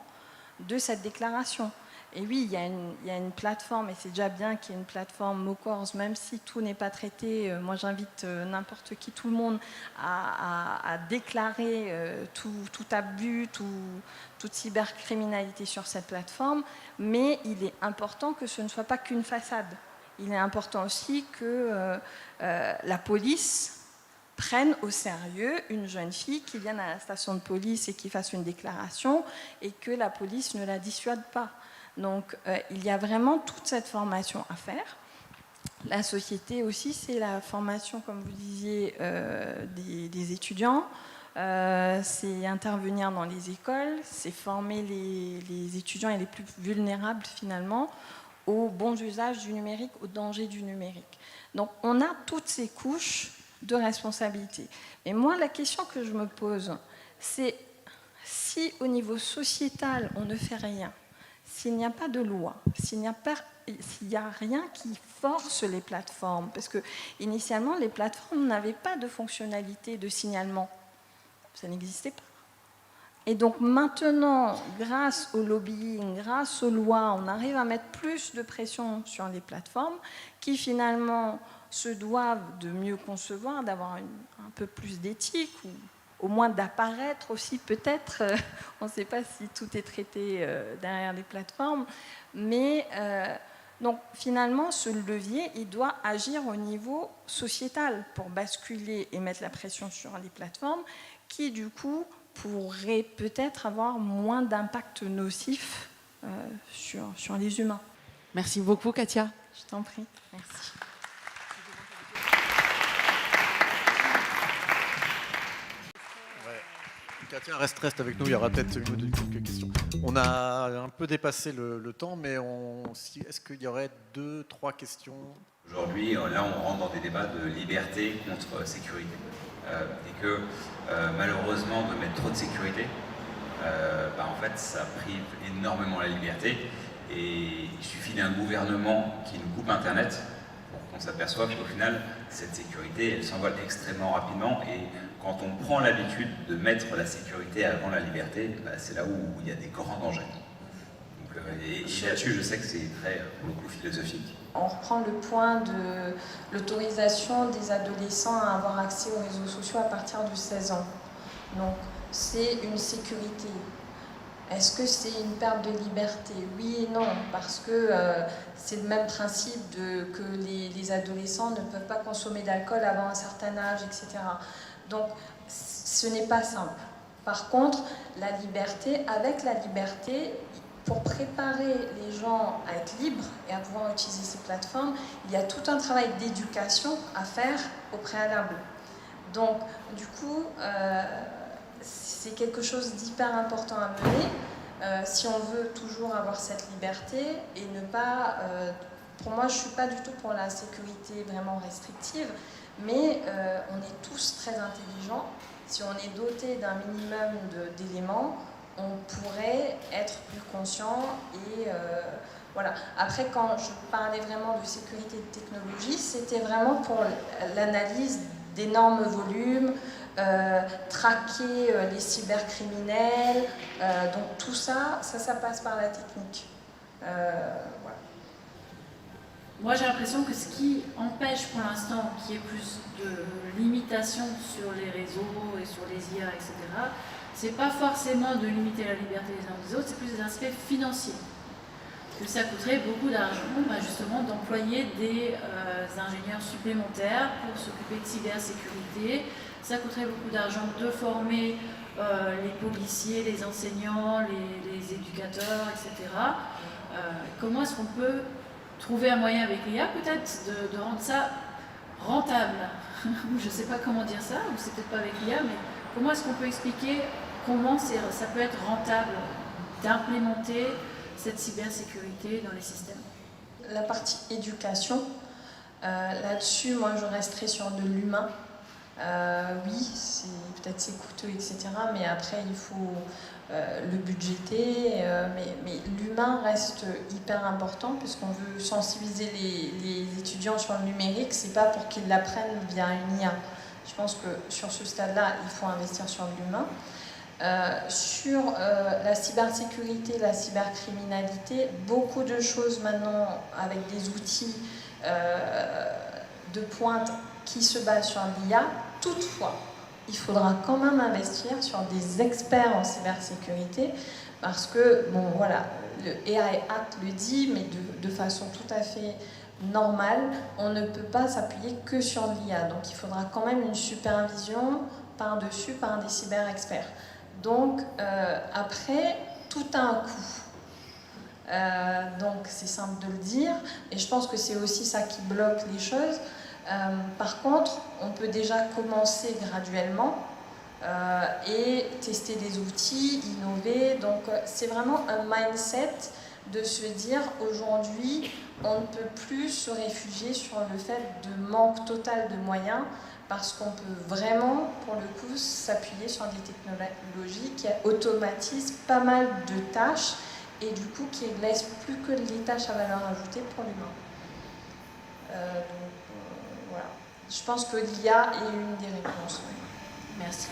de cette déclaration. Et oui, il y a une plateforme, et c'est déjà bien qu'il y ait une plateforme MoCors, même si tout n'est pas traité. Moi, j'invite n'importe qui, tout le monde, à déclarer tout abus, toute cybercriminalité sur cette plateforme. Mais il est important que ce ne soit pas qu'une façade. Il est important aussi que la police prenne au sérieux une jeune fille qui vienne à la station de police et qui fasse une déclaration, et que la police ne la dissuade pas. Donc, il y a vraiment toute cette formation à faire. La société aussi, c'est la formation, comme vous disiez, des étudiants. C'est intervenir dans les écoles, c'est former les étudiants et les plus vulnérables, finalement, aux bons usages du numérique, aux dangers du numérique. Donc, on a toutes ces couches de responsabilité. Mais moi, la question que je me pose, c'est si, au niveau sociétal, on ne fait rien, s'il n'y a pas de loi, s'il n'y a rien qui force les plateformes, parce que initialement les plateformes n'avaient pas de fonctionnalité de signalement, ça n'existait pas. Et donc maintenant, grâce au lobbying, grâce aux lois, on arrive à mettre plus de pression sur les plateformes qui finalement se doivent de mieux concevoir, d'avoir un peu plus d'éthique, ou au moins d'apparaître aussi peut-être, on ne sait pas si tout est traité derrière les plateformes, mais donc finalement ce levier, il doit agir au niveau sociétal pour basculer et mettre la pression sur les plateformes qui du coup pourraient peut-être avoir moins d'impact nocif sur les humains. Merci beaucoup Katia. Je t'en prie, merci. Katia, reste avec nous, il y aura peut-être une ou deux quelques questions. On a un peu dépassé le temps, mais est-ce qu'il y aurait 2-3 questions? Aujourd'hui, là, on rentre dans des débats de liberté contre sécurité. Et que, malheureusement, de mettre trop de sécurité, en fait, ça prive énormément la liberté. Et il suffit d'un gouvernement qui nous coupe Internet pour qu'on s'aperçoive qu'au final, cette sécurité, elle s'envole extrêmement rapidement. Et quand on prend l'habitude de mettre la sécurité avant la liberté, c'est là où il y a des grands dangers. Donc, et là-dessus, je sais que c'est très, pour le coup, philosophique. On reprend le point de l'autorisation des adolescents à avoir accès aux réseaux sociaux à partir de 16 ans. Donc, c'est une sécurité. Est-ce que c'est une perte de liberté? Oui et non, parce que c'est le même principe que les adolescents ne peuvent pas consommer d'alcool avant un certain âge, etc. Donc, ce n'est pas simple. Par contre, la liberté, avec la liberté, pour préparer les gens à être libres et à pouvoir utiliser ces plateformes, il y a tout un travail d'éducation à faire au préalable. Donc, du coup, c'est quelque chose d'hyper important à mener si on veut toujours avoir cette liberté et ne pas... pour moi, je ne suis pas du tout pour la sécurité vraiment restrictive, mais on est tous très intelligents. Si on est doté d'un minimum d'éléments, on pourrait être plus conscient et voilà. Après, quand je parlais vraiment de sécurité de technologie, c'était vraiment pour l'analyse d'énormes volumes, traquer les cybercriminels, donc tout ça passe par la technique. Voilà. Moi, j'ai l'impression que ce qui empêche pour l'instant qu'il y ait plus de limitations sur les réseaux et sur les IA, etc., c'est pas forcément de limiter la liberté des uns des autres, c'est plus des aspects financiers. que ça coûterait beaucoup d'argent, justement, d'employer des ingénieurs supplémentaires pour s'occuper de cybersécurité. Ça coûterait beaucoup d'argent de former les policiers, les enseignants, les éducateurs, etc. Comment est-ce qu'on peut trouver un moyen avec l'IA, peut-être, de rendre ça rentable? Je ne sais pas comment dire ça, ou c'est peut-être pas avec l'IA, mais comment est-ce qu'on peut expliquer comment ça peut être rentable d'implémenter cette cybersécurité dans les systèmes? La partie éducation, là-dessus, moi, je resterai sur de l'humain. Oui, peut-être c'est coûteux, etc. Mais après, il faut le budgéter. Mais l'humain reste hyper important puisqu'on veut sensibiliser les étudiants sur le numérique. C'est pas pour qu'ils l'apprennent via une IA. Je pense que sur ce stade-là, il faut investir sur l'humain. Sur la cybersécurité, la cybercriminalité, beaucoup de choses maintenant avec des outils de pointe qui se basent sur l'IA. Toutefois, il faudra quand même investir sur des experts en cybersécurité parce que, bon voilà, le AI Act le dit, mais de façon tout à fait normale, on ne peut pas s'appuyer que sur l'IA. Donc il faudra quand même une supervision par-dessus par des cyber-experts. Donc après, tout a un coût. Donc c'est simple de le dire, et je pense que c'est aussi ça qui bloque les choses. Par contre, on peut déjà commencer graduellement et tester des outils, innover. Donc c'est vraiment un mindset de se dire aujourd'hui, on ne peut plus se réfugier sur le fait de manque total de moyens parce qu'on peut vraiment, pour le coup, s'appuyer sur des technologies qui automatisent pas mal de tâches et du coup qui ne laissent plus que les tâches à valeur ajoutée pour l'humain. Voilà. Je pense que l'IA est une des réponses. Merci.